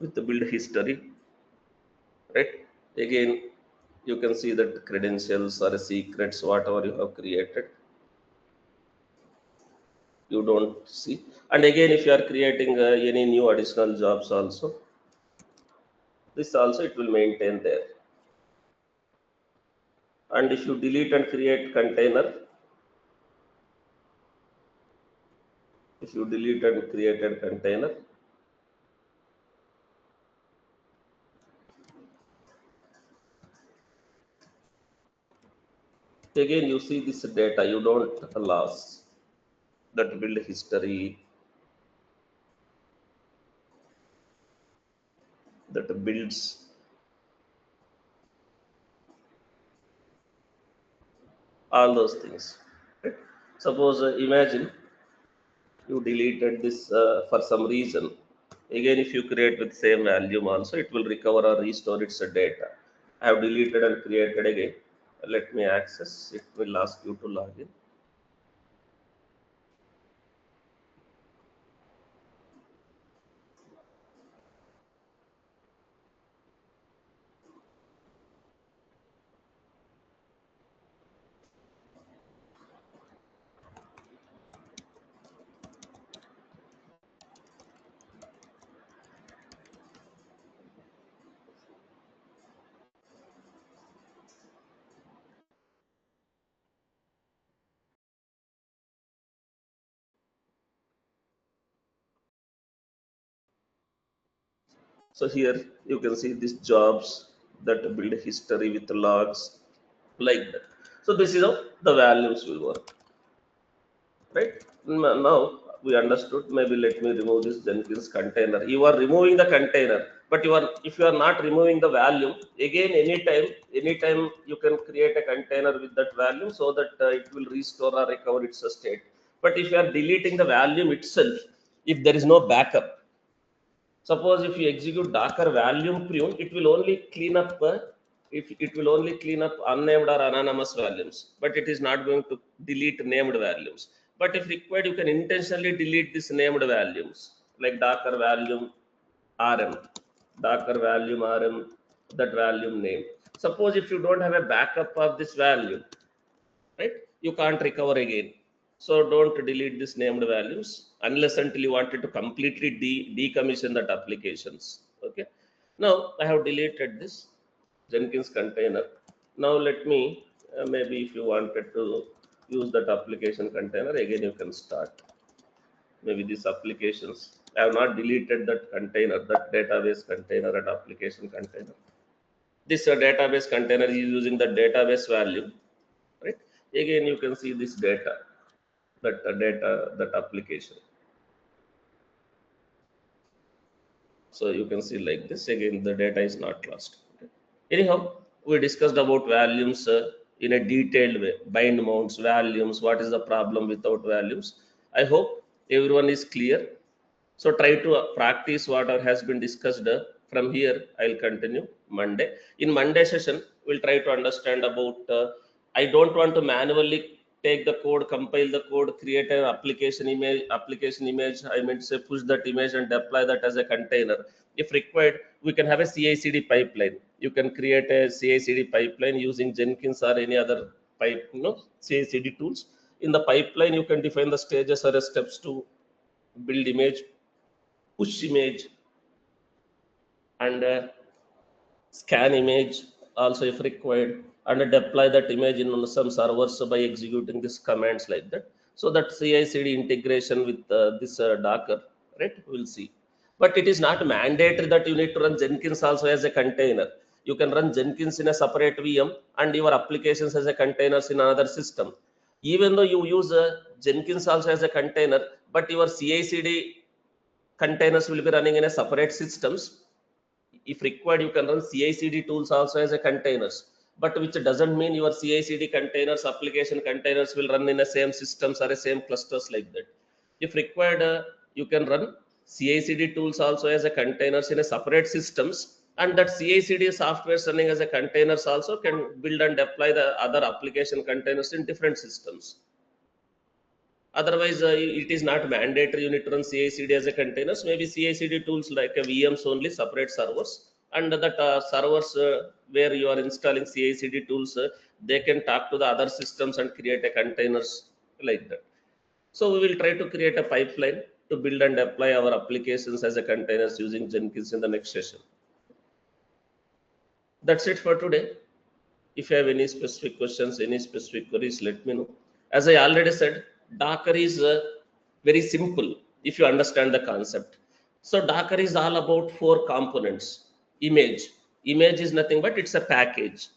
with the build history, right? Again, you can see that credentials or secrets, whatever you have created, you don't see. And again, if you are creating any new additional jobs also, this also it will maintain there. And if you delete and create container, if you delete and created container, again you see this data, you don't lose that build history, that builds, all those things, right? Suppose imagine you deleted this for some reason. Again, if you create with same value also, it will recover or restore its data. I have deleted and created again. Let me access. It will ask you to log in. So here you can see these jobs that build history with logs like that. So this is how the values will work, right? Now we understood. Maybe let me remove this Jenkins container. You are removing the container, but if you are not removing the value, again anytime you can create a container with that value so that it will restore or recover its state. But if you are deleting the value itself, if there is no backup, suppose if you execute Docker volume prune, it will only clean up if it will only clean up unnamed or anonymous values, but it is not going to delete named values. But if required, you can intentionally delete these named values, like Docker volume rm, Docker volume rm, that volume name. Suppose if you don't have a backup of this value, right, you can't recover again. So don't delete these named values unless until you wanted to completely decommission that applications. Okay, now I have deleted this Jenkins container. Now let me maybe if you wanted to use that application container again, you can start. Maybe these applications, I have not deleted that container, that database container and application container. This database container is using the database value, right? Again you can see this data, that application. So you can see like this. Again, the data is not lost. Okay. Anyhow, we discussed about volumes in a detailed way. Bind mounts, volumes, what is the problem without volumes. I hope everyone is clear. So try to practice whatever has been discussed. From here I'll continue Monday. In Monday session we'll try to understand about I don't want to manually take the code, compile the code, create an application image, I meant say push that image and deploy that as a container. If required, we can have a CI/CD pipeline. You can create a CI/CD pipeline using Jenkins or any other CI/CD tools. In the pipeline you can define the stages or steps to build image, push image, and scan image also if required, and deploy that image in some servers by executing these commands like that. So that CI/CD integration with this Docker, right? We'll see. But it is not mandatory that you need to run Jenkins also as a container. You can run Jenkins in a separate VM and your applications as a containers in another system. Even though you use Jenkins also as a container, but your CI/CD containers will be running in a separate systems. If required, you can run CI/CD tools also as a containers, but which doesn't mean your CI/CD containers, application containers will run in the same systems or the same clusters like that. If required, you can run CI/CD tools also as a containers in a separate systems, and that CI/CD software running as a containers also can build and deploy the other application containers in different systems. Otherwise, it is not mandatory you need to run CI/CD as a containers. Maybe CI/CD tools like a VMs only, separate servers, and that servers where you are installing CI/CD tools, they can talk to the other systems and create a containers like that. So we will try to create a pipeline to build and deploy our applications as a containers using Jenkins in the next session. That's it for today. If you have any specific questions, any specific queries, let me know. As I already said, Docker is very simple if you understand the concept. So Docker is all about 4 components. Image. Image is nothing but it's a package.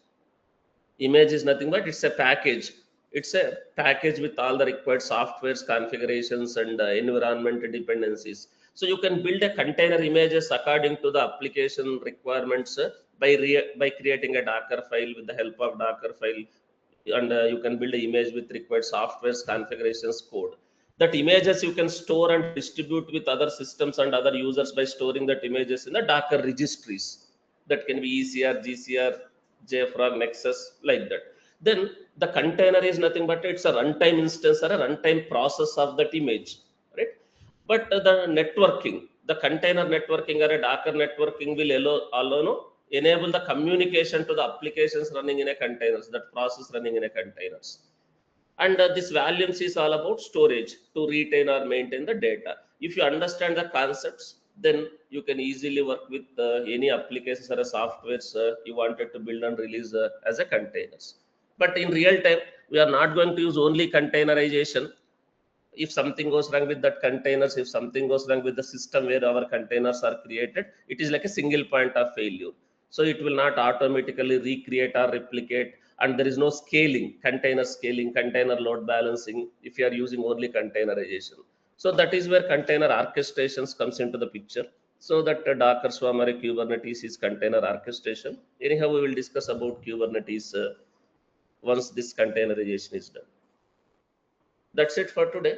Image is nothing but it's a package. It's a package with all the required softwares, configurations, and environment dependencies. So you can build a container images according to the application requirements by creating a Docker file with the help of Docker file, and you can build an image with required softwares, configurations, code. That images you can store and distribute with other systems and other users by storing that images in the Docker registries. That can be ECR, GCR, JFrog, Nexus, like that. Then the container is nothing but it's a runtime instance or a runtime process of that image, right? But the networking, the container networking or a Docker networking will allow enable the communication to the applications running in a containers, that process running in a containers. And this volumes is all about storage to retain or maintain the data. If you understand the concepts, then you can easily work with any applications or softwares you wanted to build and release as a containers. But in real time, we are not going to use only containerization. If something goes wrong with that containers, if something goes wrong with the system where our containers are created, it is like a single point of failure. So it will not automatically recreate or replicate, and there is no scaling, container load balancing if you are using only containerization. So that is where container orchestrations comes into the picture. So that Docker Swarm or Kubernetes is container orchestration. Anyhow, we will discuss about Kubernetes once this containerization is done. That's it for today.